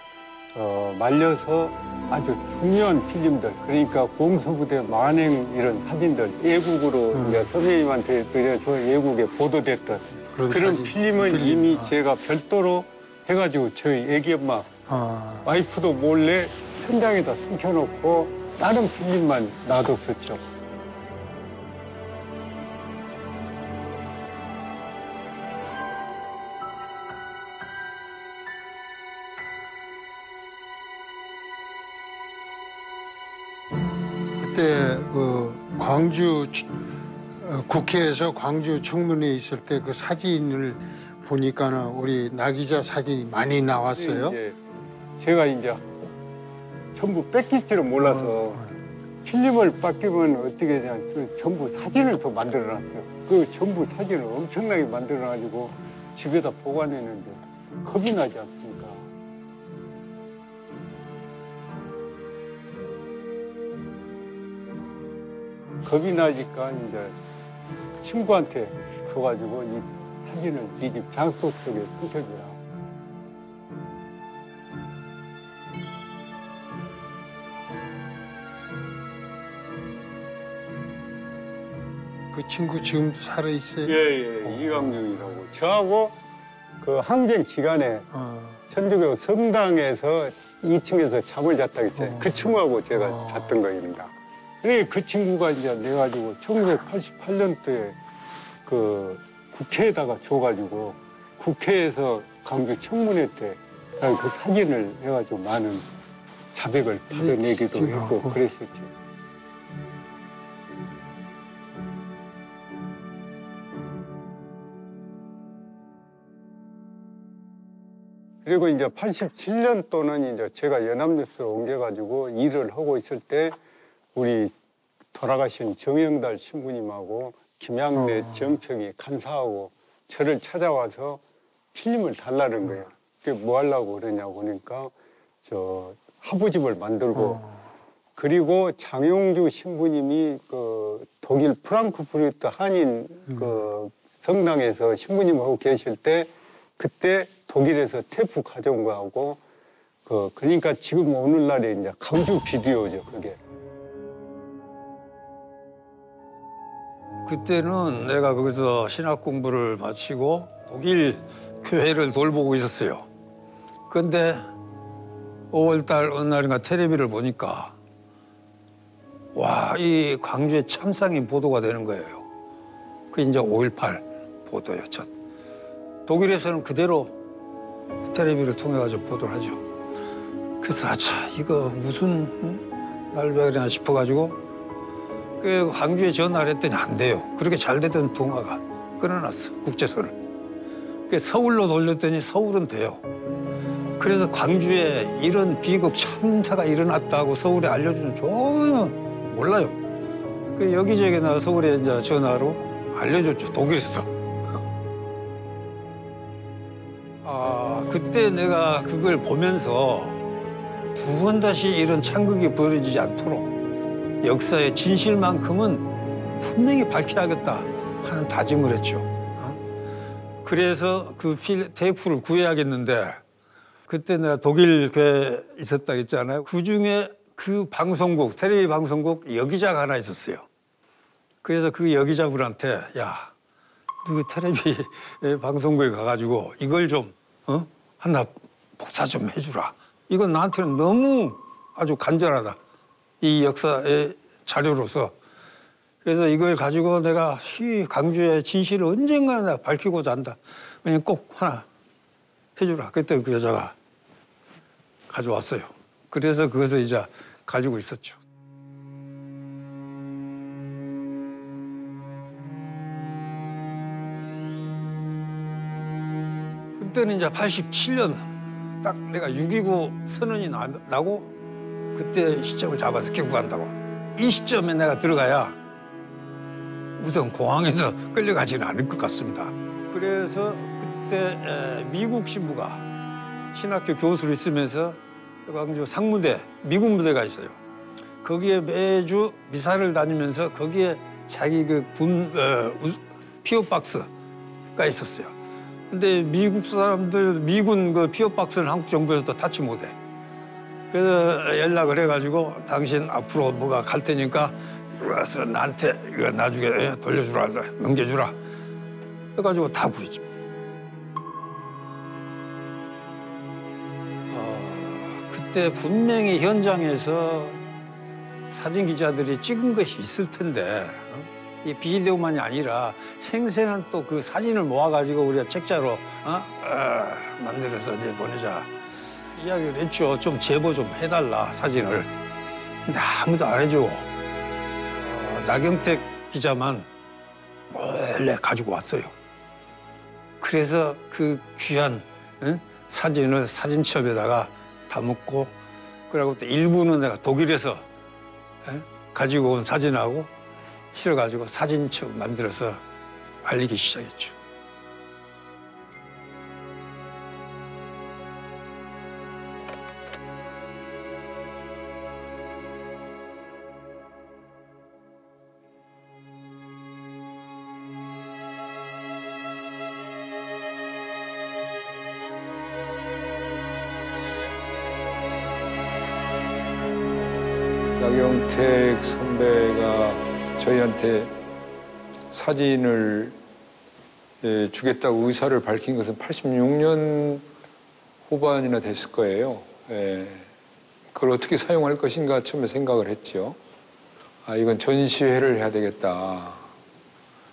말려서 아주 중요한 필름들, 그러니까 공수부대 만행 이런 사진들, 애국으로 이제 선생님한테 드려서 애국에 보도됐던 그런 필름은 이미 제가 별도로 해가지고 저희 애기 엄마 와이프도 몰래 현장에다 숨겨놓고 다른 필름만 놔뒀었죠. 그때 그 광주 국회에서 광주 청문회에 있을 때 그 사진을 보니까는 우리 나 기자 사진이 많이 나왔어요. 이제 제가 이제 전부 뺏길 줄은 몰라서 필름을 뺏기면 어떻게 되냐, 전부 사진을 더 만들어놨어요. 그 전부 사진을 엄청나게 만들어가지고 집에다 보관했는데 겁이 나지 않습니까? 겁이 나니까 이제 친구한테 줘가지고 이 사진을 네 집 장소 속에 숨겨주라. 그 친구 지금도 살아있어요? 예, 이광중이라고. 저하고 그 항쟁 기간에 천주교 성당에서 2층에서 잠을 잤다 했잖아요. 그 친구하고 제가 잤던 거입니다. 그 친구가 이제 내가지고 1988년도에 그 국회에다가 줘가지고 국회에서 광주 청문회 때 그 사진을 해가지고 많은 자백을 받아내기도 했고 그랬었죠. 그리고 이제 87년도는 이제 제가 연합뉴스로 옮겨가지고 일을 하고 있을 때 우리 돌아가신 정영달 신부님하고 김양래 정평이 간사하고 저를 찾아와서 필름을 달라는 거예요. 그게 뭐 하려고 그러냐고 그러니까 저 하부집을 만들고 그리고 장용주 신부님이 그 독일 프랑크푸르트 한인 그 성당에서 신부님하고 계실 때 그때 독일에서 테이프 가져온 거하고 그러니까 지금 오늘날에 이제 강주 비디오죠 그게. 그때는 내가 거기서 신학 공부를 마치고 독일 교회를 돌보고 있었어요. 그런데 5월달 어느 날인가 텔레비를 보니까 와, 이 광주에 참상이 보도가 되는 거예요. 그게 이제 5.18 보도예요. 독일에서는 그대로 텔레비를 통해 가지고 보도를 하죠. 그래서 아차 이거 무슨 날벼락이나 싶어가지고 그 광주에 전화를 했더니 안 돼요. 그렇게 잘 되던 통화가 끊어놨어 국제선을. 그 서울로 돌렸더니 서울은 돼요. 그래서 광주에 이런 비극 참사가 일어났다고 서울에 알려주는 전혀 몰라요. 그 여기저기 나 서울에 이제 전화로 알려줬죠 독일에서. 그때 내가 그걸 보면서 두 번 다시 이런 창극이 벌어지지 않도록 역사의 진실만큼은 분명히 밝혀야겠다 하는 다짐을 했죠. 그래서 그 테이프를 구해야겠는데 그때 내가 독일 교회에 있었다 했잖아요. 그중에 그 방송국, 텔레비 방송국 여기자가 하나 있었어요. 그래서 그 여기자분한테 야, 너 텔레비 방송국에 가가지고 이걸 좀 하나 복사 좀 해주라. 이건 나한테는 너무 아주 간절하다. 이 역사의 자료로서. 그래서 이걸 가지고 내가 광주의 진실을 언젠가는 내가 밝히고자 한다. 그냥 꼭 하나 해주라. 그때 그 여자가 가져왔어요. 그래서 그것을 이제 가지고 있었죠. 그때는 이제 87년 딱 내가 6.29 선언이 나고 그때 시점을 잡아서 귀국한다고. 이 시점에 내가 들어가야 우선 공항에서 끌려가지는 않을 것 같습니다. 그래서 그때 미국 신부가 신학교 교수로 있으면서 광주 상무대, 미국 무대가 있어요. 거기에 매주 미사를 다니면서 거기에 자기 그 피어박스가 있었어요. 근데 미국 사람들, 미군 그 피어박스는 한국 정부에서도 타치 못해. 그래서 연락을 해가지고 당신 앞으로 뭐가 갈 테니까 와서 나한테 이거 나중에 돌려주라, 넘겨주라. 해가지고 다 구했지. 그때 분명히 현장에서 사진 기자들이 찍은 것이 있을 텐데 이 비디오만이 아니라 생생한 또 그 사진을 모아가지고 우리가 책자로 만들어서 이제 보내자 이야기를 했죠. 좀 제보 좀 해달라 사진을. 근데 아무도 안 해주고 나경택 기자만 원래 가지고 왔어요. 그래서 그 귀한 사진을 사진첩에다가 담았고 그리고 또 일부는 내가 독일에서 가지고 온 사진하고 실어가지고 사진첩 만들어서 알리기 시작했죠. 나경택 선배가 저희한테 사진을 주겠다고 의사를 밝힌 것은 86년 후반이나 됐을 거예요. 그걸 어떻게 사용할 것인가 처음에 생각을 했죠. 이건 전시회를 해야 되겠다.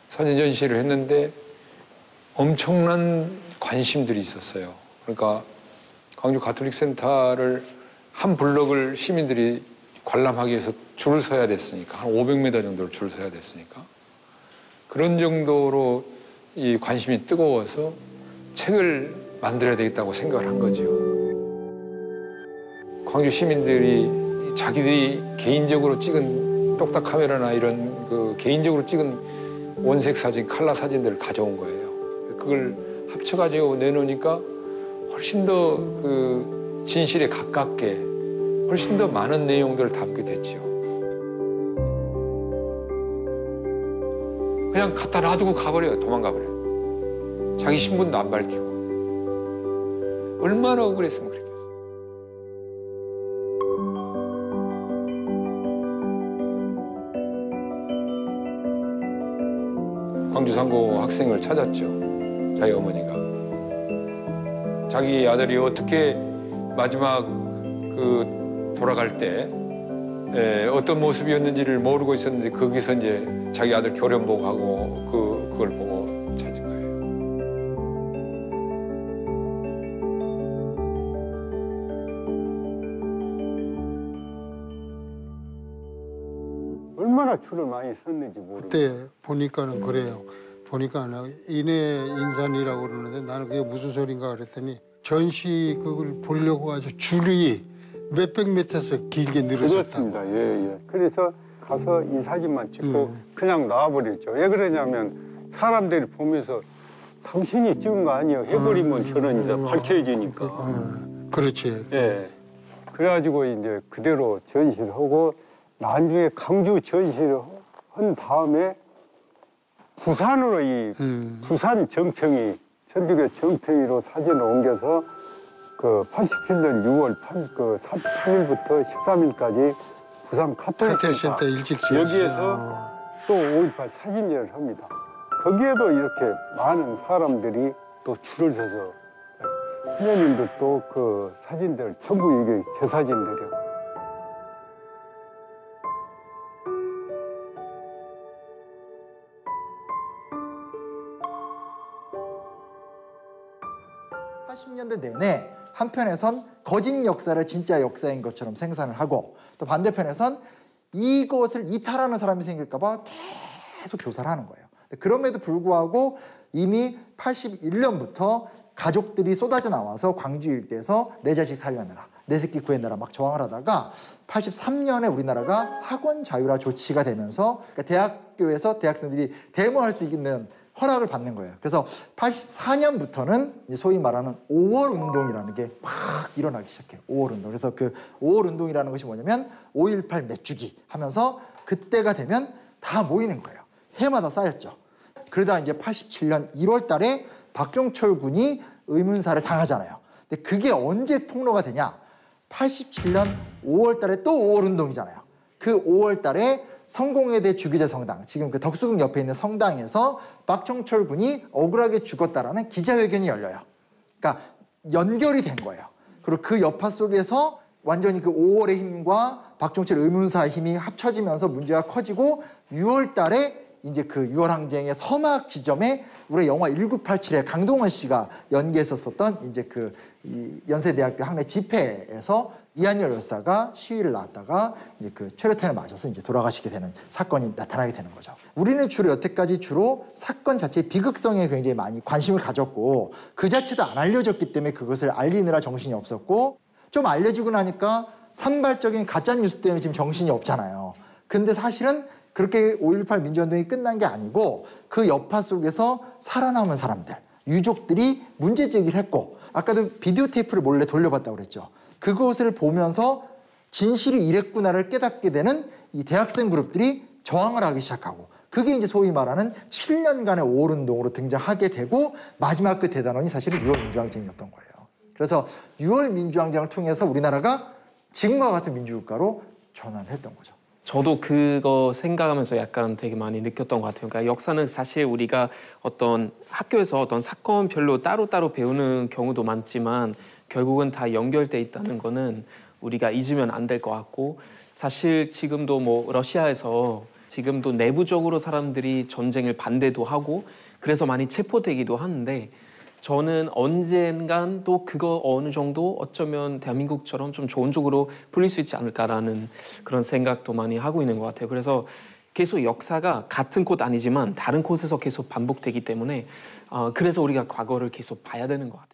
사진 전시를 했는데 엄청난 관심들이 있었어요. 그러니까 광주 가톨릭 센터를 한 블럭을 시민들이 관람하기 위해서 줄을 서야 됐으니까 한 500m 정도를 줄을 서야 됐으니까 그런 정도로 이 관심이 뜨거워서 책을 만들어야 되겠다고 생각을 한 거죠. 광주 시민들이 자기들이 개인적으로 찍은 똑딱 카메라나 이런 그 개인적으로 찍은 원색 사진, 칼라 사진들을 가져온 거예요. 그걸 합쳐가지고 내놓으니까 훨씬 더 그 진실에 가깝게 훨씬 더 많은 내용들을 담게 됐죠. 그냥 갖다 놔두고 가버려요. 도망가버려요. 자기 신분도 안 밝히고. 얼마나 억울했으면 그랬겠어요. 광주 상고 학생을 찾았죠. 자기 어머니가. 자기 아들이 어떻게 마지막 그 돌아갈 때 어떤 모습이었는지를 모르고 있었는데 거기서 이제 자기 아들 교련복하고 그걸 보고 찾은 거예요. 얼마나 줄을 많이 섰는지 모르겠어요. 그때 보니까는 그래요. 보니까는 인해 인산이라고 그러는데 나는 그게 무슨 소린가 그랬더니 전시 그걸 보려고 아주 줄이 몇백 미터에서 길게 늘어섰다고. 그렇습니다. 예. 그래서 가서 이 사진만 찍고 그냥 놔버렸죠. 왜 그러냐면 사람들이 보면서 당신이 찍은 거 아니에요. 해버리면 저는 이제 밝혀지니까. 그렇지. 예. 그래가지고 이제 그대로 전시를 하고 나중에 강주 전시를 한 다음에 부산으로 부산 정평이 천주교 정평이로 사진을 옮겨서 그 87년 6월 3일부터 13일까지 부산 가톨릭 센터 일찍 여기에서 또 5.18 사진전을 합니다. 거기에도 이렇게 많은 사람들이 또 줄을 서서 수녀님도 또 그 사진들 전부 이게 제 사진들이요. (80년대) 내내 한편에선 거짓 역사를 진짜 역사인 것처럼 생산을 하고 또 반대편에선 이것을 이탈하는 사람이 생길까 봐 계속 조사를 하는 거예요. 그럼에도 불구하고 이미 81년부터 가족들이 쏟아져 나와서 광주 일대에서 내 자식 살려내라, 내 새끼 구해내라 막 저항을 하다가 83년에 우리나라가 학원 자율화 조치가 되면서 그러니까 대학교에서 대학생들이 데모할 수 있는 허락을 받는 거예요. 그래서 84년부터는 소위 말하는 5월 운동이라는 게 막 일어나기 시작해요. 5월 운동. 그래서 그 5월 운동이라는 것이 뭐냐면 5.18 몇 주기 하면서 그때가 되면 다 모이는 거예요. 해마다 쌓였죠. 그러다 이제 87년 1월 달에 박종철 군이 의문사를 당하잖아요. 근데 그게 언제 폭로가 되냐? 87년 5월 달에 또 5월 운동이잖아요. 그 5월 달에 성공회대 주기자 성당, 지금 그 덕수궁 옆에 있는 성당에서 박종철 군이 억울하게 죽었다라는 기자회견이 열려요. 그러니까 연결이 된 거예요. 그리고 그 여파 속에서 완전히 그 5월의 힘과 박종철 의문사의 힘이 합쳐지면서 문제가 커지고 6월 달에 이제 그 6월 항쟁의 서막 지점에 우리 영화 1987에 강동원 씨가 연기했었던 이제 그 이 연세대학교 학내 집회에서 이한열 여사가 시위를 나왔다가 이제 그 최루탄을 맞아서 이제 돌아가시게 되는 사건이 나타나게 되는 거죠. 우리는 여태까지 주로 사건 자체의 비극성에 굉장히 많이 관심을 가졌고 그 자체도 안 알려졌기 때문에 그것을 알리느라 정신이 없었고 좀 알려지고 나니까 산발적인 가짜 뉴스 때문에 지금 정신이 없잖아요. 근데 사실은 그렇게 5.18 민주운동이 끝난 게 아니고 그 여파 속에서 살아남은 사람들, 유족들이 문제 제기를 했고 아까도 비디오 테이프를 몰래 돌려봤다고 그랬죠. 그것을 보면서 진실이 이랬구나를 깨닫게 되는 이 대학생 그룹들이 저항을 하기 시작하고 그게 이제 소위 말하는 7년간의 5월 운동으로 등장하게 되고 마지막 그 대단원이 사실은 6월 민주항쟁이었던 거예요. 그래서 6월 민주항쟁을 통해서 우리나라가 지금과 같은 민주국가로 전환을 했던 거죠. 저도 그거 생각하면서 약간 되게 많이 느꼈던 것 같아요. 그러니까 역사는 사실 우리가 어떤 학교에서 어떤 사건별로 따로따로 배우는 경우도 많지만 결국은 다 연결돼 있다는 거는 우리가 잊으면 안 될 것 같고 사실 지금도 뭐 러시아에서 지금도 내부적으로 사람들이 전쟁을 반대도 하고 그래서 많이 체포되기도 하는데 저는 언젠간 또 그거 어느 정도 어쩌면 대한민국처럼 좀 좋은 쪽으로 풀릴 수 있지 않을까라는 그런 생각도 많이 하고 있는 것 같아요. 그래서 계속 역사가 같은 곳 아니지만 다른 곳에서 계속 반복되기 때문에 그래서 우리가 과거를 계속 봐야 되는 것 같아요.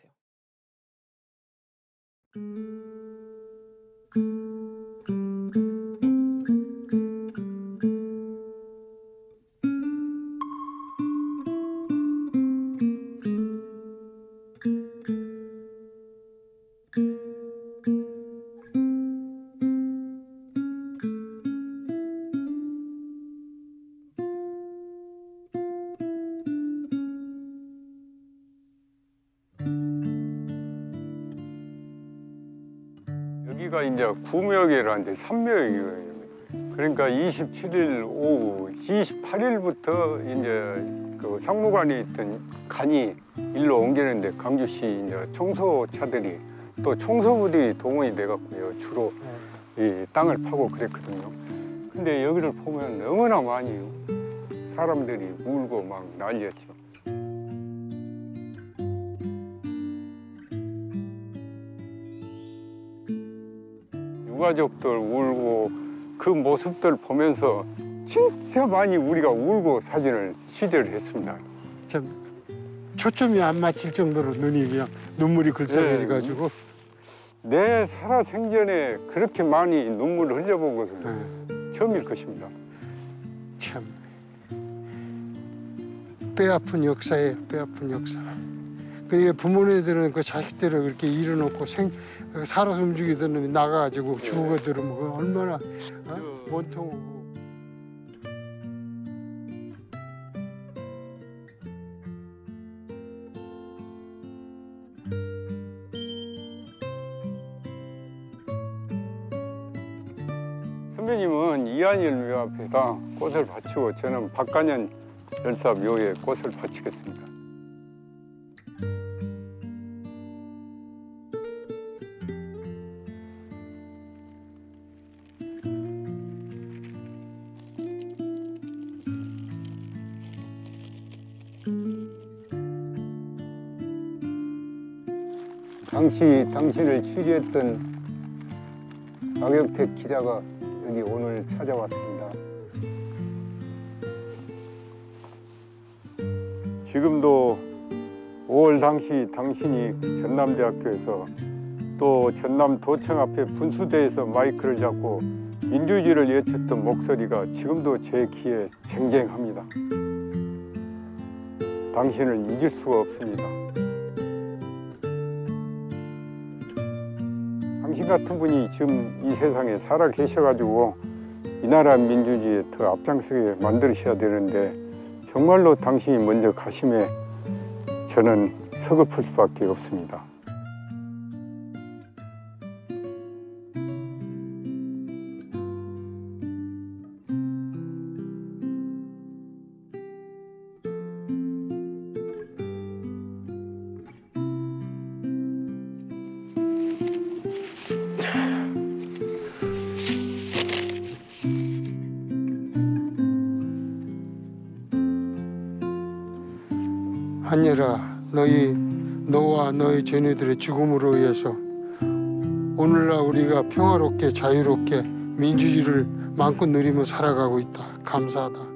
여기가 이제 구묘역이라는데 삼묘역이에요. 그러니까 27일 오후 28일부터 이제 그 상무관이 있던 간이 일로 옮기는데 광주시 이제 청소차들이 또 청소부들이 동원이 돼갖고요. 주로 이 땅을 파고 그랬거든요. 근데 여기를 보면 너무나 많이 사람들이 울고 막 난리였죠. 유가족들 울고 그 모습들 보면서 진짜 많이 우리가 울고 사진을 취재를 했습니다. 참 초점이 안 맞힐 정도로 눈이 그냥 눈물이 글썽여가지고 내 살아 생전에 그렇게 많이 눈물을 흘려본 것은 처음일 것입니다. 참 뼈아픈 역사예요. 뼈아픈 역사. 그러니까 부모님들은 그 자식들을 그렇게 일어놓고 살아서 움직이던 놈이 나가가지고 죽어들으면 얼마나 원통하고. 선배님은 이한열 묘 앞에다 꽃을 바치고 저는 박간현 열사 묘에 꽃을 바치겠습니다. 당시를 취재했던 박영택 기자가 여기 오늘 찾아왔습니다. 지금도 5월 당시 당신이 전남대학교에서 또 전남도청 앞에 분수대에서 마이크를 잡고 민주주의를 외쳤던 목소리가 지금도 제 귀에 쟁쟁합니다. 당신을 잊을 수가 없습니다. 당신 같은 분이 지금 이 세상에 살아 계셔가지고 이 나라 민주주의에 더 앞장서게 만드셔야 되는데 정말로 당신이 먼저 가심에 저는 서글플 수밖에 없습니다. 한여라, 너와 너의 자녀들의 죽음으로 인해서 오늘날 우리가 평화롭게 자유롭게 민주주의를 마음껏 누리며 살아가고 있다. 감사하다.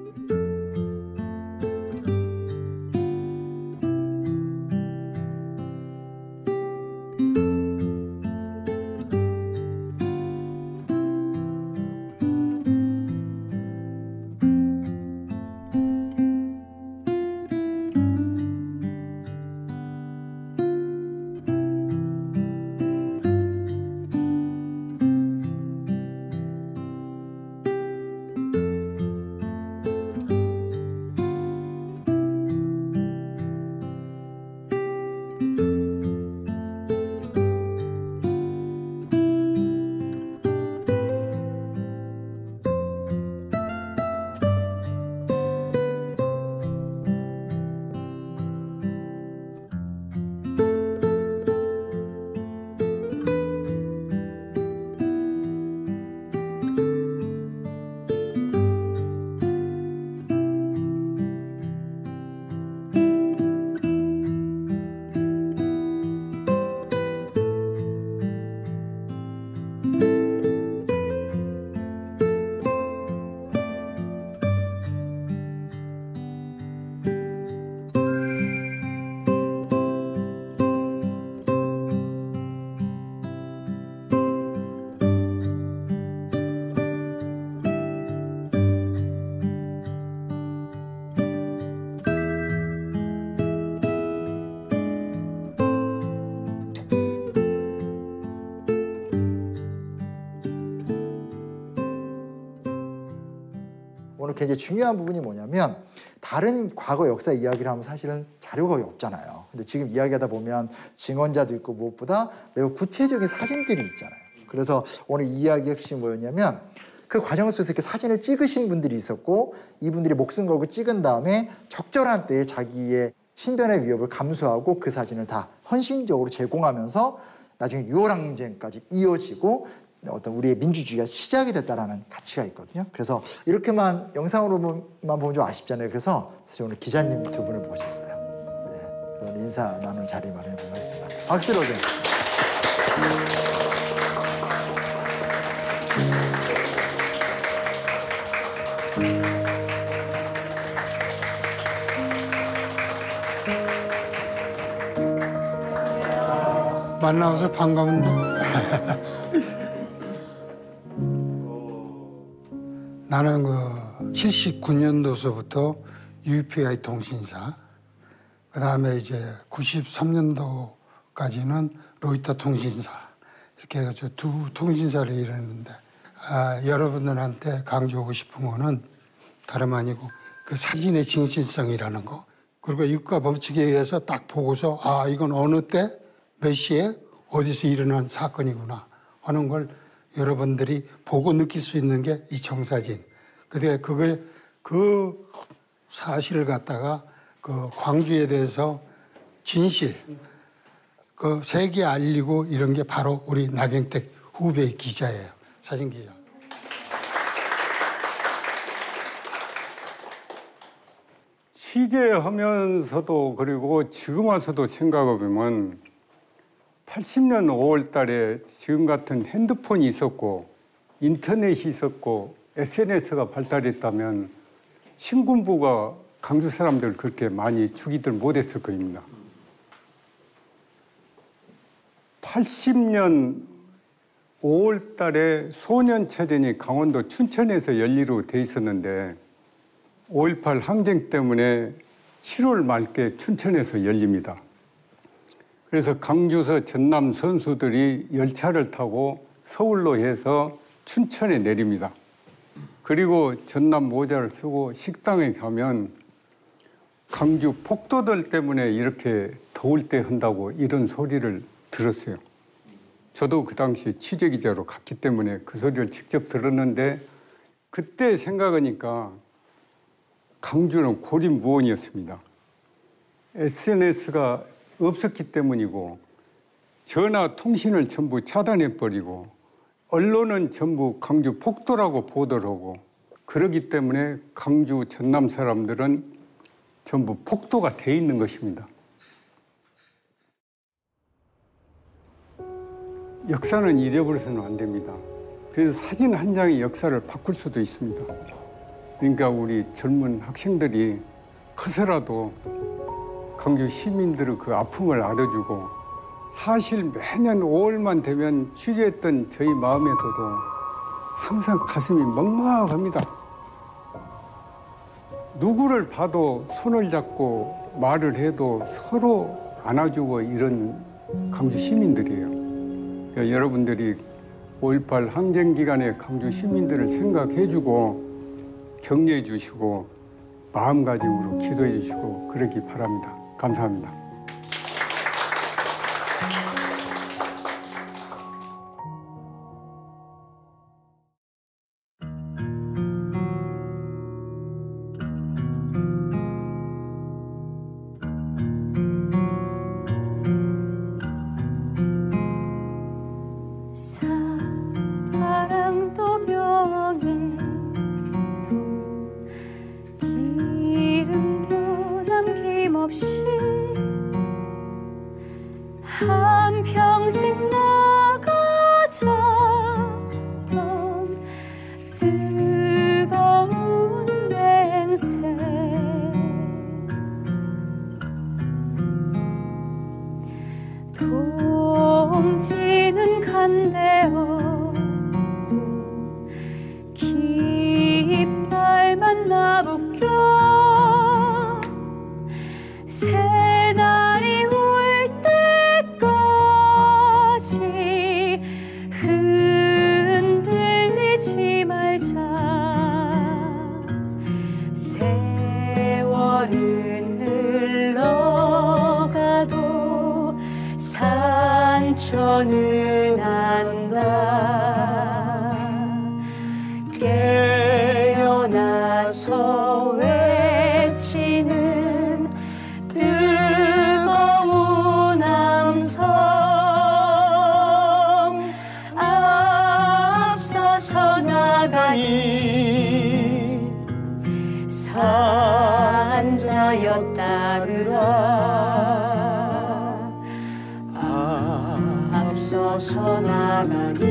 오늘 굉장히 중요한 부분이 뭐냐면 다른 과거 역사 이야기를 하면 사실은 자료가 거의 없잖아요. 근데 지금 이야기하다 보면 증언자도 있고 무엇보다 매우 구체적인 사진들이 있잖아요. 그래서 오늘 이 이야기의 핵심이 뭐였냐면 그 과정 속에서 이렇게 사진을 찍으신 분들이 있었고 이분들이 목숨 걸고 찍은 다음에 적절한 때에 자기의 신변의 위협을 감수하고 그 사진을 다 헌신적으로 제공하면서 나중에 6월 항쟁까지 이어지고 어떤 우리의 민주주의가 시작이 됐다라는 가치가 있거든요. 그래서 이렇게만 영상으로만 보면 좀 아쉽잖아요. 그래서 사실 오늘 기자님 두 분을 모셨어요. 네, 오늘 인사 나누는 자리 마련해 보도록 하겠습니다. 박수로 좀. 만나서 반가운데. 나는 그 79년도서부터 UPI 통신사, 그 다음에 이제 93년도까지는 로이터 통신사, 이렇게 해가지고 두 통신사를 일했는데, 여러분들한테 강조하고 싶은 거는 다름 아니고 그 사진의 진실성이라는 거, 그리고 육가 법칙에 의해서 딱 보고서 이건 어느 때 몇 시에 어디서 일어난 사건이구나 하는 걸 여러분들이 보고 느낄 수 있는 게 이 청사진. 근데 그 사실을 갖다가 그 광주에 대해서 진실, 그 세계에 알리고 이런 게 바로 우리 나경택 후배 기자예요. 사진 기자. 취재하면서도 그리고 지금 와서도 생각해보면 80년 5월 달에 지금 같은 핸드폰이 있었고 인터넷이 있었고 SNS가 발달했다면 신군부가 강주 사람들 그렇게 많이 죽이들 못했을 겁니다. 80년 5월 달에 소년체전이 강원도 춘천에서 열리로 돼 있었는데 5.18 항쟁 때문에 7월 말께 춘천에서 열립니다. 그래서 강주서 전남 선수들이 열차를 타고 서울로 해서 춘천에 내립니다. 그리고 전남 모자를 쓰고 식당에 가면 강주 폭도들 때문에 이렇게 더울 때 한다고 이런 소리를 들었어요. 저도 그 당시 취재기자로 갔기 때문에 그 소리를 직접 들었는데 그때 생각하니까 강주는 고립무원이었습니다. SNS가 없었기 때문이고 전화 통신을 전부 차단해버리고 언론은 전부 강주 폭도라고 보도를 하고 그러기 때문에 강주 전남 사람들은 전부 폭도가 돼 있는 것입니다. 역사는 잊어버려서는 안 됩니다. 그래서 사진 한 장이 역사를 바꿀 수도 있습니다. 그러니까 우리 젊은 학생들이 커서라도 강주 시민들의 그 아픔을 알아주고 사실 매년 5월만 되면 취재했던 저희 마음에도 항상 가슴이 먹먹합니다. 누구를 봐도 손을 잡고 말을 해도 서로 안아주고 이런 강주 시민들이에요. 그러니까 여러분들이 5.18 항쟁 기간에 강주 시민들을 생각해주고 격려해주시고 마음가짐으로 기도해주시고 그러기 바랍니다. 감사합니다. 사랑도 병에도 이름도 남김없이 한평생 나가자던 뜨거운 맹세 동지는 간대었고 깃발만 나부껴 새날이 올 때까지 흔들리지 말자. 세월은 흘러가도 산천은 안다. 깨어나서 외치는 뜨거운 함성 앞서서 나가니 산자여 따르라. 앞서서 나가니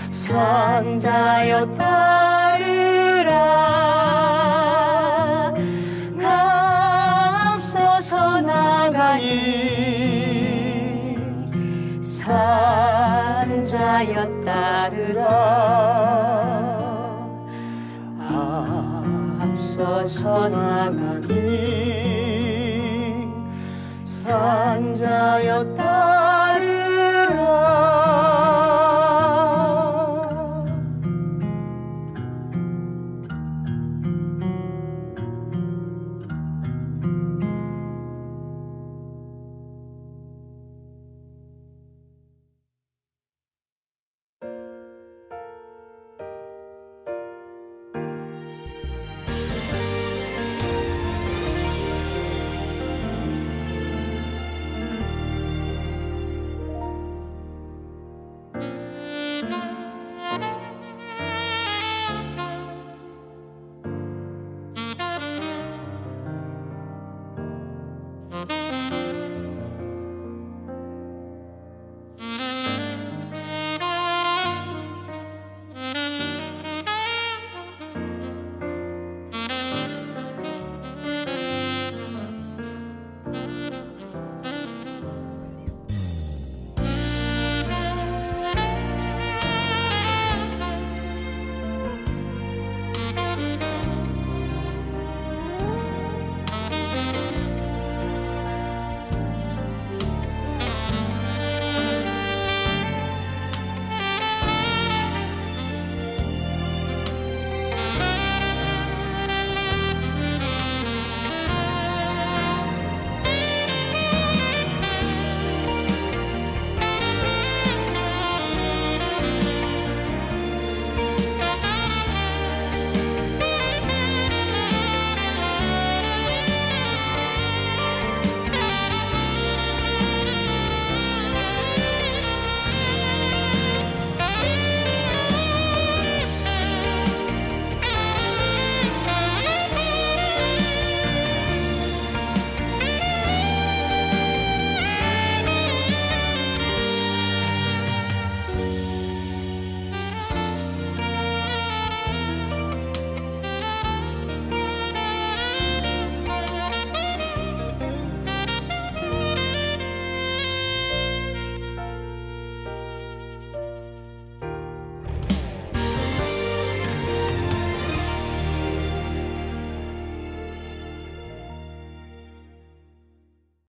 산자여 따르라. 앞서서 나가니 산자여 따르라. 앞서서 나가니 산자여 따르라.